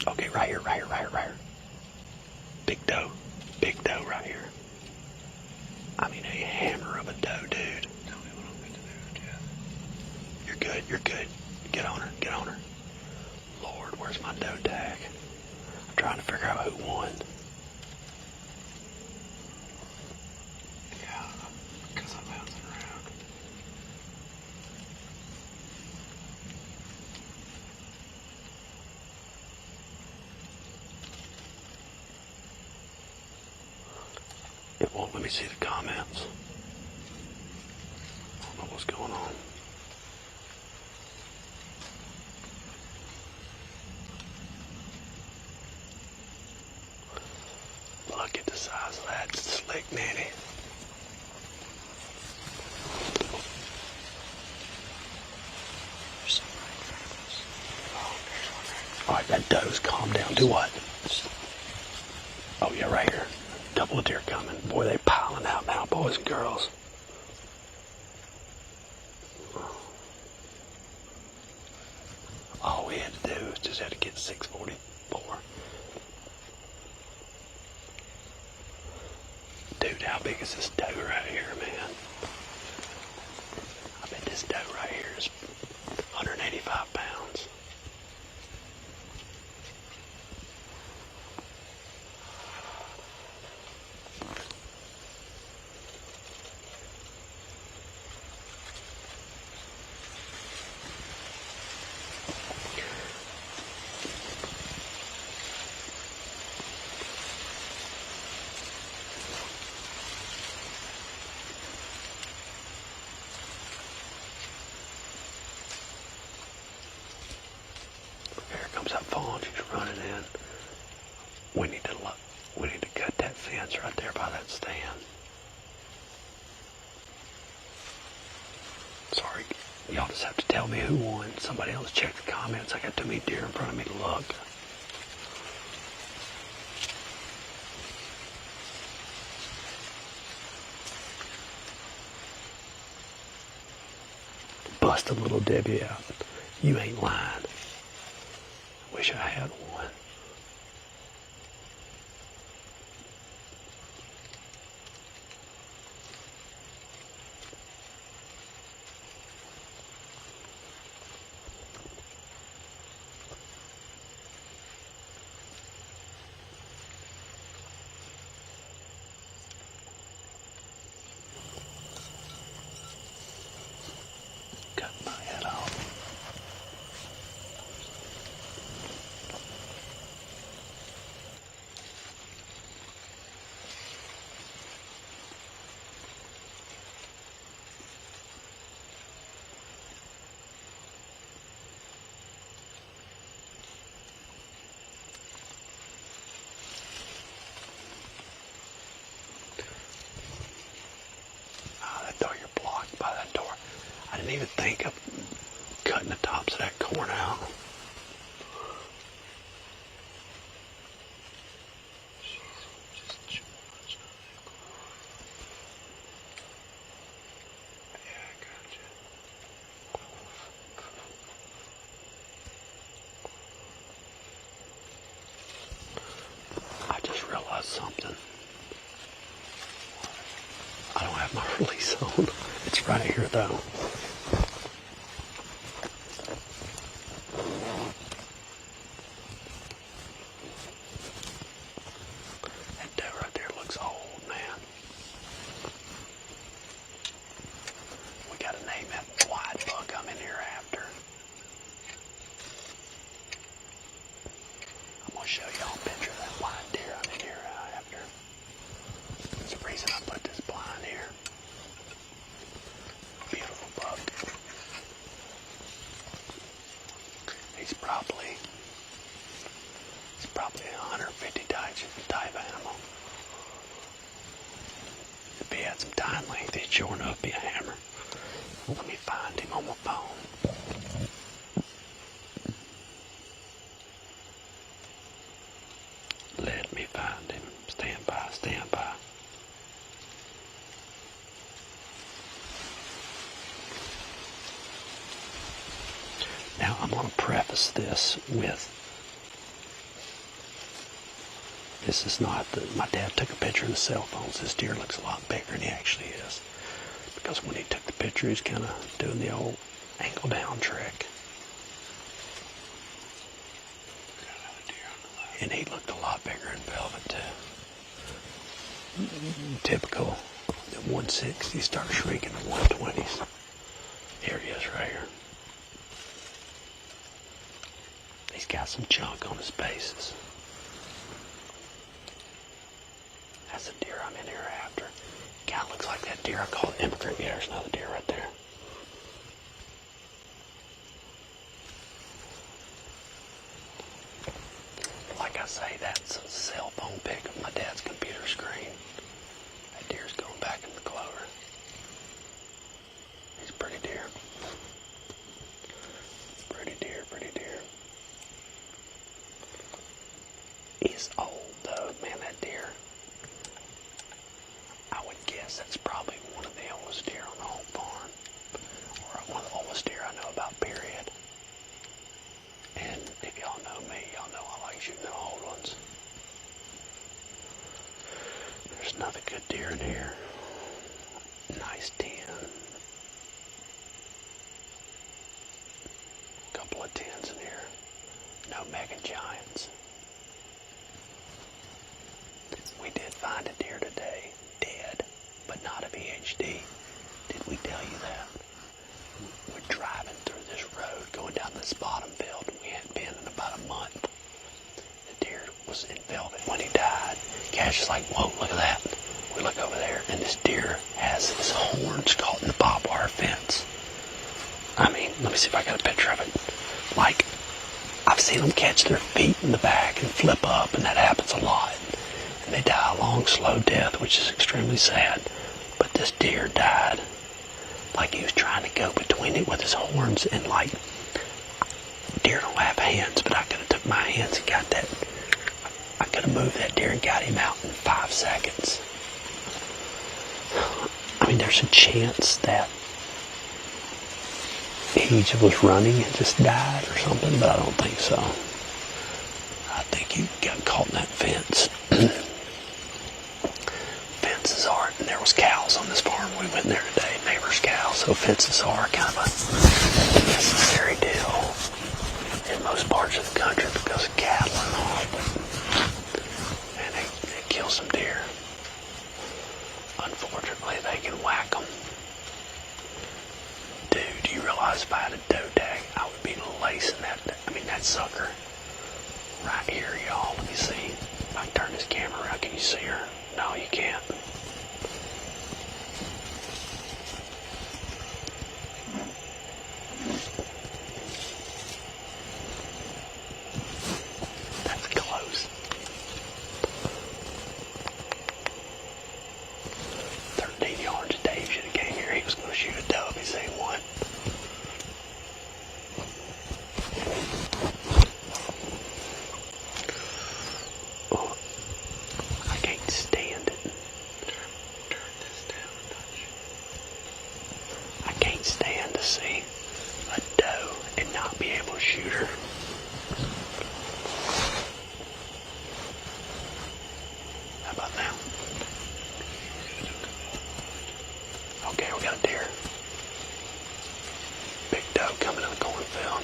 Okay, right here. Big doe right here. I mean, a hammer of a doe, dude. Tell me what I'm going to do, Jeff. You're good. Get on her. Lord, where's my doe tag? I'm trying to figure out who won. Yeah, because I'm bouncing around. It won't let me see the comments. I don't know what's going on. Look at the size of that slick nanny. There's some right in front of us. Oh, there's one right. All right, that doe's calm down. Do what? Oh, yeah, right here. Double deer coming. Boy, they piling out now, boys and girls. All we had to do is just had to get 6:44. Dude, how big is this doe right here, man? I bet this doe right here is 185 pounds. Here comes that fawn. She's running in. We need to cut that fence right there by that stand. Sorry, y'all just have to tell me who won. Somebody else check the comments. I got too many deer in front of me to look. Busted little Debbie out. You ain't lying. Wish I had one. I didn't even think of cutting the tops of that corn out. I just realized something. I don't have my release on. It's right here though. That doe right there looks old, man. We gotta name that white buck I'm in here after. I'm gonna show y'all a picture of that white deer I'm in here after. That's the reason I put this blind here. Beautiful buck. He's probably 150 type animal. If he had some time length, he'd sure enough be a hammer. Let me find him on my phone. Let me find him. Stand by, stand by. Now I'm going to preface this with, this is not, my dad took a picture in the cell phones. This deer looks a lot bigger than he actually is. Because when he took the picture, he's kind of doing the old ankle down trick. And he looked a lot bigger in velvet too. Typical. At 160, start shrinking to 120s. Here he is right here. He's got some chunk on his bases. That's the deer I'm in here after. Kind of looks like that deer I called immigrant. Yeah, there's another deer right there. Like I say, that's a cell phone pic of my dad's computer screen. That deer's going back in the clover. He's a pretty deer. Pretty deer, pretty deer. He's old though, man, that deer. I would guess that's probably one of the oldest deer on the whole farm. Or one of the oldest deer I know about, period. And if y'all know me, y'all know I like shooting the old ones. There's another good deer in here. Nice 10. Couple of 10s in here. No mega giants. We did find a deer today, dead, but not a VHD. Did we tell you that? We're driving through this road, going down this bottom field, and we hadn't been in about a month. The deer was in velvet when he died. Cash is like, whoa, look at that. We look over there, and this deer has his horns caught in the barbed wire fence. I mean, let me see if I got a picture of it. Like, I've seen them catch their feet in the back and flip up, and that happens a lot. And they die a long, slow death, which is extremely sad. But this deer died like he was trying to go between it with his horns, and like, deer don't have hands, but I could have took my hands and got that. I could have moved that deer and got him out in 5 seconds. I mean, there's a chance that he was running and just died or something, but I don't think so. I think he got caught in that fence. Fences are, and there was cows on this farm. We went there today, neighbor's cows, so fences are kind of a necessary deal in most parts of the country because of cattle and all. And they kill some deer. Unfortunately, they can whack them. Dude, do you realize if I had a doe tag, I would be lacing that sucker right here, y'all. Let me see. If I can turn this camera around, can you see her? No, you can't. That's close. 13 yards. Dave should have came here. He was going to shoot a doe if he seen one. can't stand it. Turn this down a touch. I can't stand to see a doe and not be able to shoot her. How about now? Okay, we got a deer. Big doe coming in the cornfield.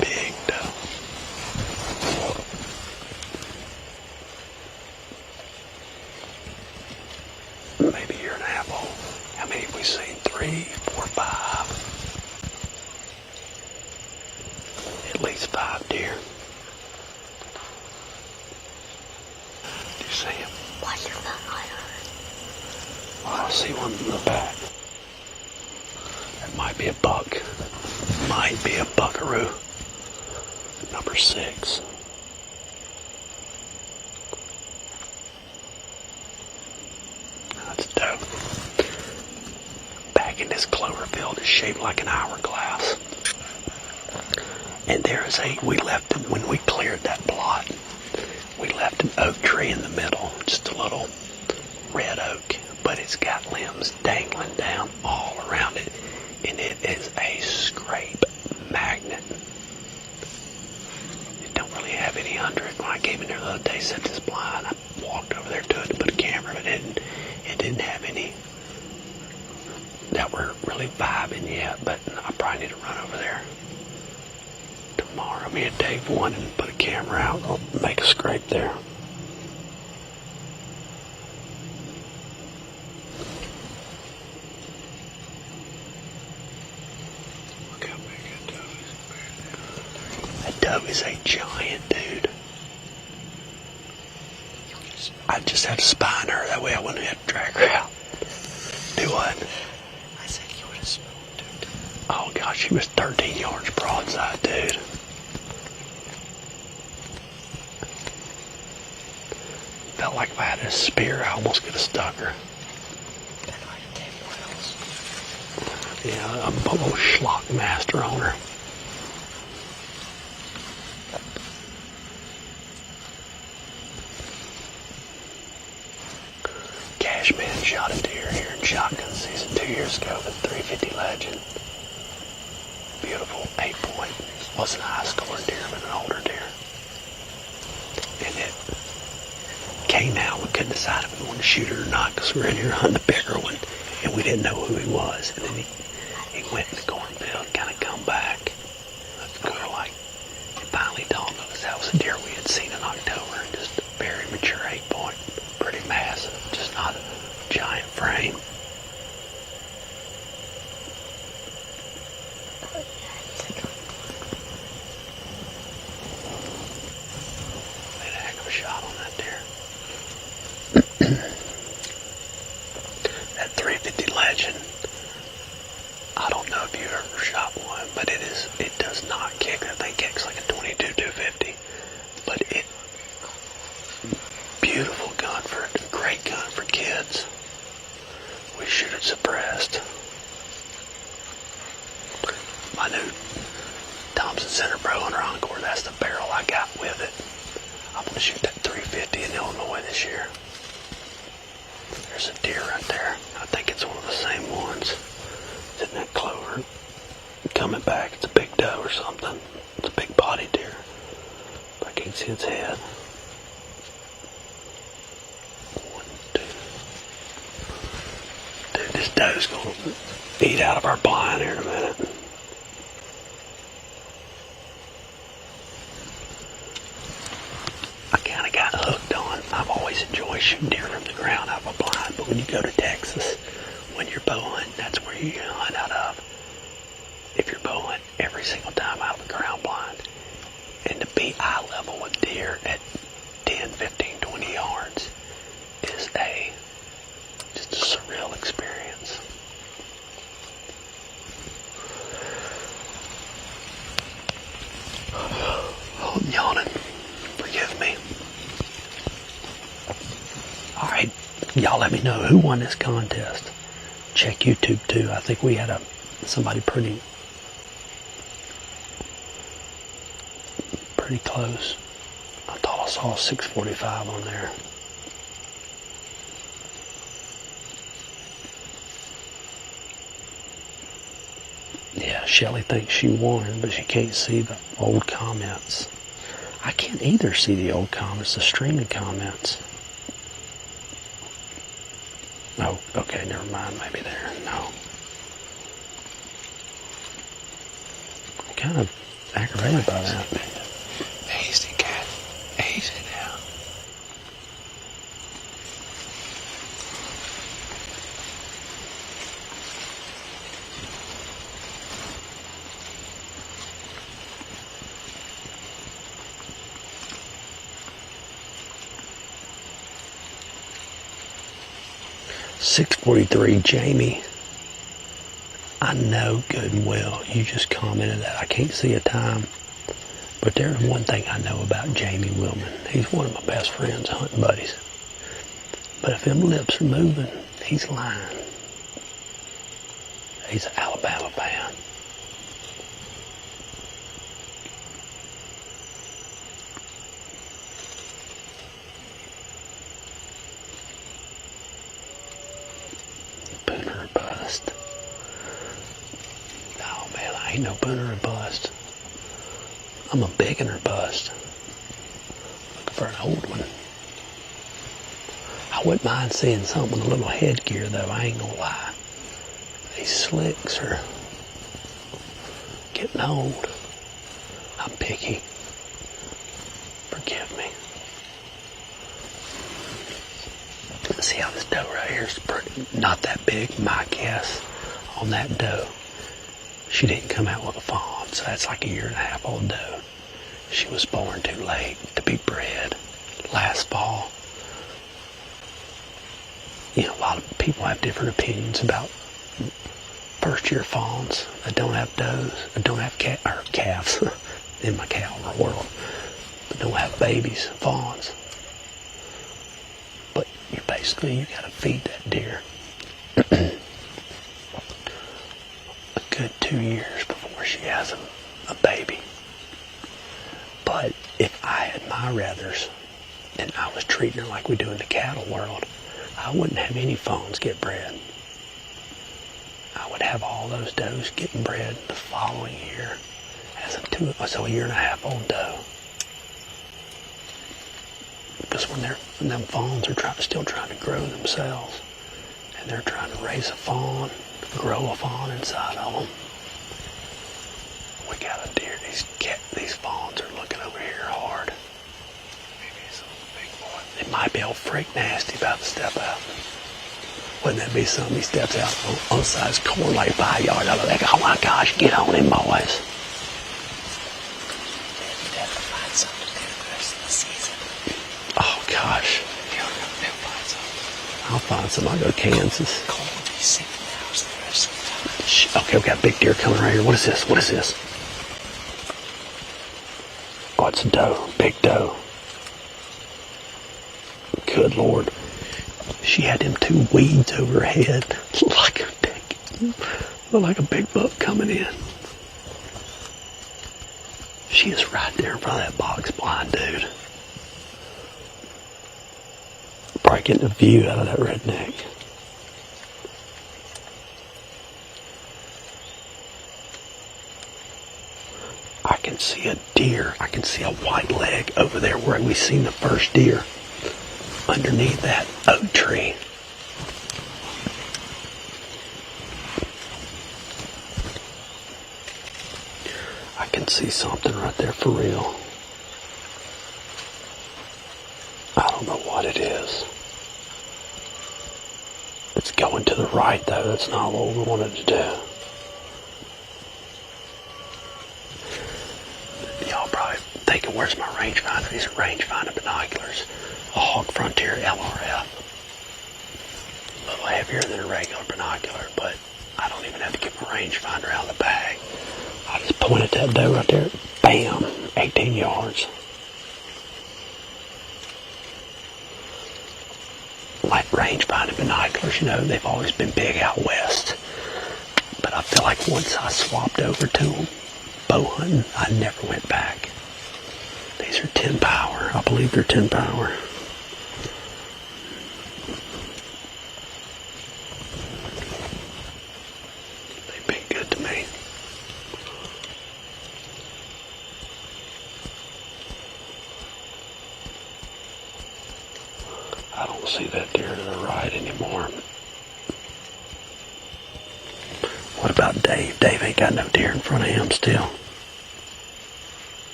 Big doe. Maybe a year and a half old. How many have we seen? 3, 4, 5. At least 5 deer. Do you see him? Why's your phone light on? Well, I see one in the back. That might be a buck. Might be a buckaroo. Number 6. That's dope. Back in this clover field is shaped like an hourglass. And there is we left it when we cleared that plot. We left an oak tree in the middle, just a little red oak, but it's got limbs dangling down all around it, and it is a scrape magnet. It don't really have any under it. When I came in there the other day, set this blind, I walked over there to it to put a camera, but it didn't have any that were really vibing yet, but I probably need to run over there tomorrow. Me and Dave one and put a camera out. I'll make a scrape there. Look how big that doe is. That doe is a giant, dude. I just had to spine her. That way I wouldn't have to drag her out. Do what? I said you would have smoked it. Oh, gosh, she was 13 yards broadside, dude. Felt like if I had a spear, I almost could have stuck her. That might have taken wells. Yeah, I'm a little schlock master on her. Cashman shot a deer here in shotgun season 2 years ago with 350 Legend. Beautiful 8-point. Wasn't a high scoring deer, but an older deer. And it came out. We couldn't decide if we wanted to shoot it or not because we were in here hunting a bigger one and we didn't know who he was. And then he went in the cornfield and kind of come back. And we were like, it finally dawned on us that was a deer we had seen in October. Just a very mature 8-point. Pretty massive. Just not a giant frame. Made a heck of a shot on that deer. That 350 Legend, I don't know if you've ever shot one, but it does not kick. That thing kicks like a 22-250. But it, beautiful gun great gun for kids. We shoot it suppressed. My new Thompson Center Pro and Encore, that's the barrel I got with it. I'm going to shoot that 350 in Illinois this year. There's a deer right there. I think it's one of the same ones. It's in that clover. Coming back, it's a big doe or something. It's a big body deer. But I can't see its head. 1, 2. Dude, this doe's going to eat out of our blind here in a minute. I kind of got hooked on. I've always enjoyed shooting deer from the ground out of a blind, but when you go to Texas, when you're bow hunting, that's where you hunt out of. If you're bow hunting every single time out of the ground blind, and to be eye level with deer at 10, 15, 20 yards is just a surreal experience. Oh, I'm yawning. Forgive me. Alright, y'all let me know who won this contest. Check YouTube too. I think we had somebody pretty close. I thought I saw 6:45 on there. Yeah, Shelley thinks she won, but she can't see the old comments. I can't either see the old comments, the streaming comments. Oh, okay, never mind, maybe there. No. I'm kind of aggravated by that. Easy, cat. Easy now. $6:43, Jamie. I know good and well you just commented that. I can't see a time. But there's one thing I know about Jamie Willman. He's one of my best friends, hunting buddies. But if them lips are moving, he's lying. He's an Alabama fan. Booner or bust. No, man, I ain't no booner or bust. I'm a begging or bust. Looking for an old one. I wouldn't mind seeing something with a little headgear, though. I ain't gonna lie. These slicks are getting old. I'm picky. Forgive me. Let's see how this doe right here is pretty, not that big. My guess on that doe, she didn't come out with a fawn, so that's like a 1.5 year old doe. She was born too late to be bred last fall. You know, a lot of people have different opinions about first-year fawns that don't have does, that don't have calves in my cow world, but don't have babies, fawns. But you gotta feed that deer a good 2 years before she has a baby. But if I had my ruthers and I was treating her like we do in the cattle world, I wouldn't have any fawns get bred. I would have all those does getting bred the following year as a 1.5 year old doe. Because when them fawns are still trying to grow themselves, and they're trying to raise a fawn, grow a fawn inside of them. We got a deer. These fawns are looking over here hard. Maybe it's a big boy. It might be old freak nasty about to step out. Wouldn't that be something? He steps out on the side of his corn like 5 yards out of there. Oh my gosh, get on him, boys. You'd have to find something to do the rest of the season. Oh gosh. You'll find something. I'll find some. I'll go to Kansas. Cole will be sitting out the rest of the time. Okay, we got a big deer coming right here. What is this? What is this? Oh, it's a doe. Big doe. Good Lord. She had them 2 weeds over her head. Looked like a big buck coming in. She is right there in front of that box blind dude. Probably getting a view out of that redneck. I can see a deer. I can see a white leg over there where we seen the first deer. Underneath that oak tree. I can see something right there for real. I don't know what it is. It's going to the right though. That's not what we wanted to do. Y'all probably thinking, where's my rangefinder? These are rangefinder binoculars. A Hawk Frontier LRF. A little heavier than a regular binocular, but I don't even have to get my rangefinder out of the bag. I just point at that doe right there. Bam! 18 yards. Like rangefinder binoculars, you know, they've always been big out west. But I feel like once I swapped over to them, bow hunting, I never went back. These are 10 power. I believe they're 10 power. They've been good to me. I don't see that deer to the right anymore. What about Dave? Dave ain't got no deer in front of him still.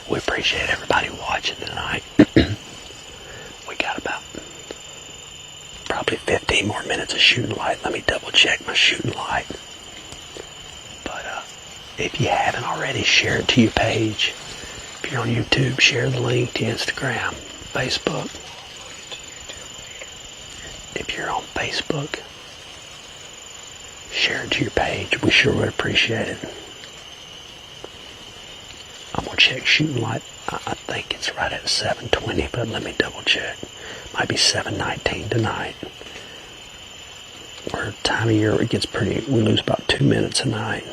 We appreciate everybody watching tonight. We got about probably 15 more minutes of shooting light. Let me double check my shooting light. But if you haven't already, share it to your page. If you're on YouTube, share the link to Instagram, Facebook. If you're on Facebook, share it to your page. We sure would appreciate it. I'm going to check shooting light. I think it's right at 7:20, but let me double check. Might be 7:19 tonight. We're time of year it gets pretty, we lose about 2 minutes a night.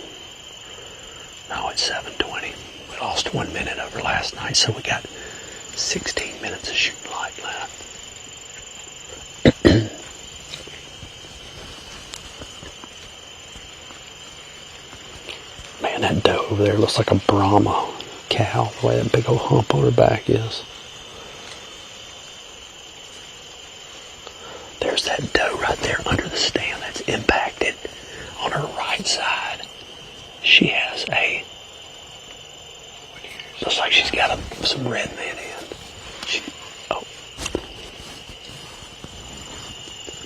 No, it's 7:20. We lost 1 minute over last night, so we got 16 minutes of shooting light left. Man, that doe over there looks like a Brahma cow, the way that big old hump on her back is. There's that doe right there under the stand that's impacted on her right side. She has looks like she's got some red man in.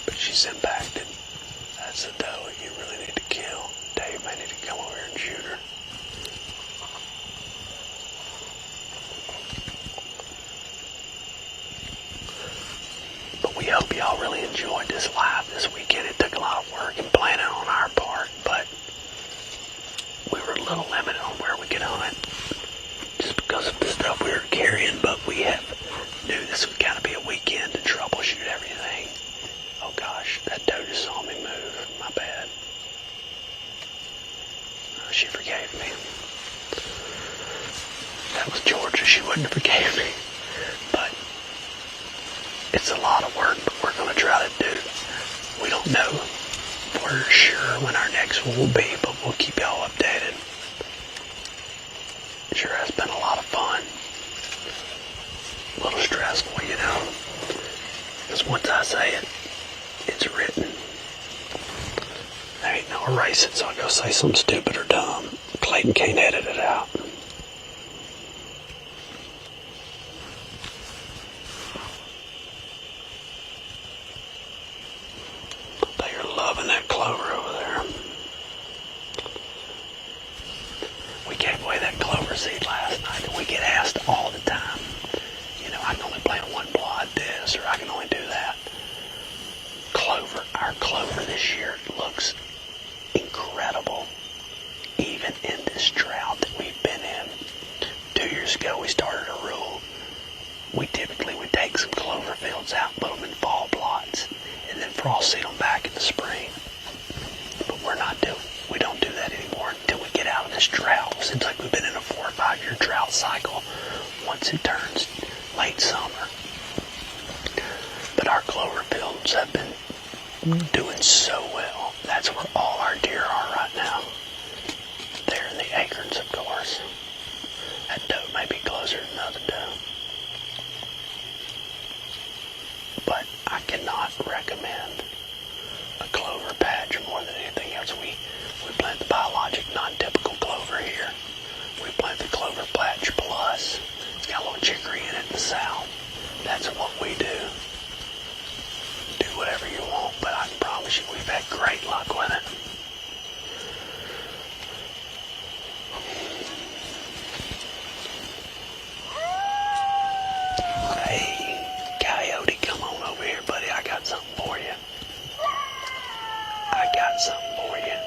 But she's impacted. That's the doe you really need to kill. Dave may need to come over here and shoot her. But we hope y'all really enjoyed this live this weekend. It took a lot of work and planning on our part, but we were a little limited on where we could hunt just because of the stuff we were carrying, but we knew this was going to be a weekend to troubleshoot everything. Oh gosh, that doe just saw me move. My bad. She forgave me. That was Georgia. She wouldn't have forgave me. But it's a lot of work, but we're going to try to do. We don't know for sure when our next one will be, but we'll keep y'all updated. It sure has been a lot of fun. A little stressful, you know. Because once I say it, it's written. There ain't no erasing, so I'll go say something stupid or dumb. Clayton can't edit it out. They are loving that clover over there. We gave away that clover seed last night, and we get asked all the time. You know, I can only plant one plot this, or I can only do that. Clover, our clover this year looks incredible, even in this drought that we've been in. 2 years ago, we started a rule. We typically would take some clover fields out, put them in fall plots, and then frost seed them back in the spring. But we don't do that anymore until we get out of this drought. It seems like we've been in a 4 or 5 year drought cycle once it turns late summer. But our clover fields have been doing so well. That's where all our deer are right now. They're in the acorns, of course. That doe may be closer than the other doe. But I cannot recommend a clover patch more than anything else. We plant the biologic non-typical clover here. We plant the clover patch plus. It's got a little chicory in it in the south. That's what we do. Do whatever you want, but I can promise you we've had great luck with it. Hey, coyote, come on over here, buddy. I got something for you. I got something for you.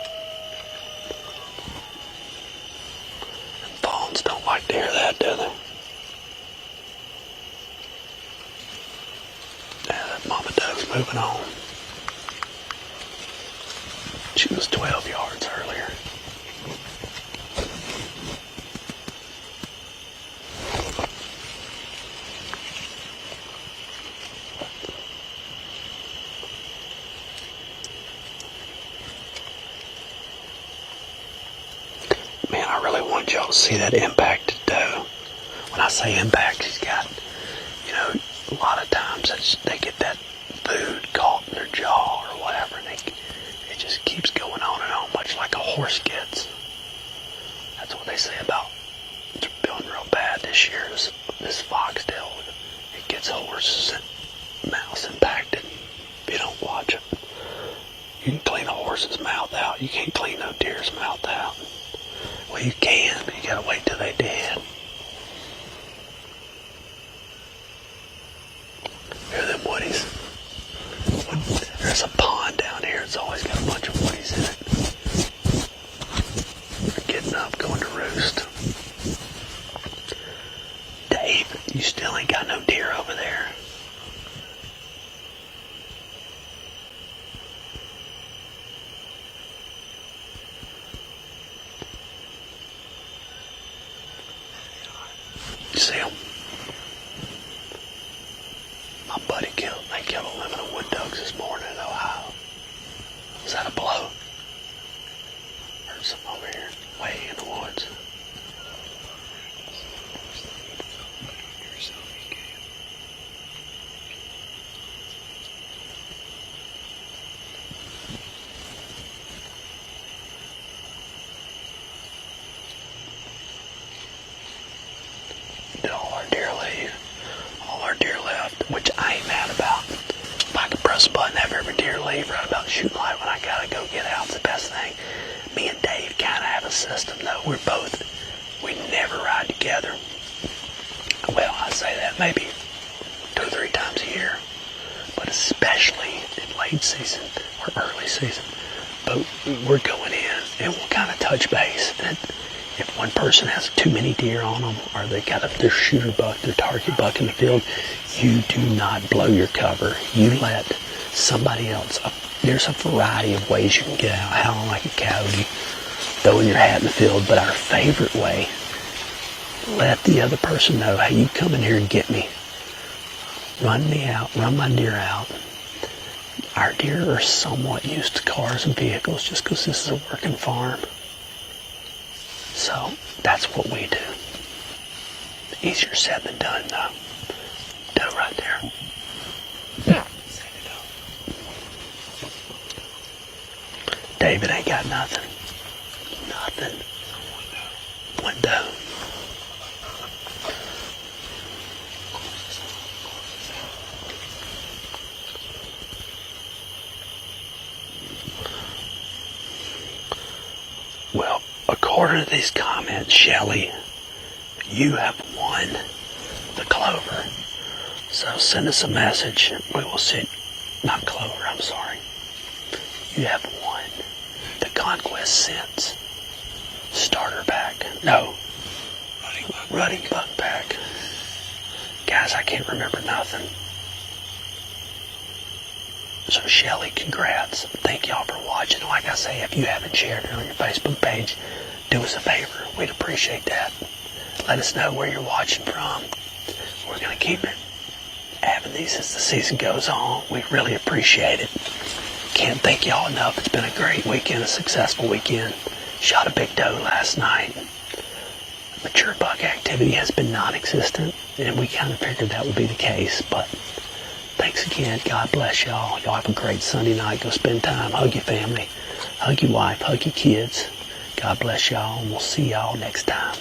And fawns don't like to hear that, do they? Mama doe's moving on. I really want y'all to see that impacted doe. When I say impact, he's got, a lot of times they get that food caught in their jaw or whatever, and it just keeps going on and on, much like a horse gets. That's what they say about it's feeling real bad this year. This foxtail, it gets horses and mouse impacted if you don't watch it. You can clean a horse's mouth out. You can't clean no deer's mouth out. Well, you can, but you gotta wait till they're dead. Here are them woodies. There's a pond down here. It's always got a bunch of woodies in it. They're getting up, going to roost. Dave, you still ain't got no deer over there. You see them? My buddy killed 11 wood ducks this morning in Ohio. Was that a blow? Heard something over here, way in the woods. Did all our deer leave? All our deer left, which I ain't mad about. If I could press a button, have every deer leave right about shooting light when I gotta go get out, it's the best thing. Me and Dave kind of have a system though. We never ride together. Well, I say that maybe 2 or 3 times a year, but especially in late season or early season. But we're going in and we'll kind of touch base. And if one person has too many deer on them, or they got their shooter buck, their target buck in the field, you do not blow your cover. You let somebody else. There's a variety of ways you can get out, howling like a coyote, throwing your hat in the field. But our favorite way, let the other person know, hey, you come in here and get me. Run me out, run my deer out. Our deer are somewhat used to cars and vehicles just because this is a working farm. So that's what we do. Easier said than done, though. Doe right there. Yeah. David ain't got nothing. Nothing. One doe. Well, according to these comments, Shelly, you have won the clover. So send us a message. We will see. Not clover, I'm sorry. You have won the Conquest Scents starter pack. No. Rutting buck pack. Guys, I can't remember nothing. So Shelly, congrats. Thank y'all for watching. Like I say, if you haven't shared it on your Facebook page, do us a favor. We'd appreciate that. Let us know where you're watching from. We're going to keep it having these as the season goes on. We really appreciate it. Can't thank y'all enough. It's been a great weekend, a successful weekend. Shot a big doe last night. Mature buck activity has been non-existent, and we kind of figured that would be the case, but thanks again. God bless y'all. Y'all have a great Sunday night. Go spend time. Hug your family. Hug your wife. Hug your kids. God bless y'all, and we'll see y'all next time.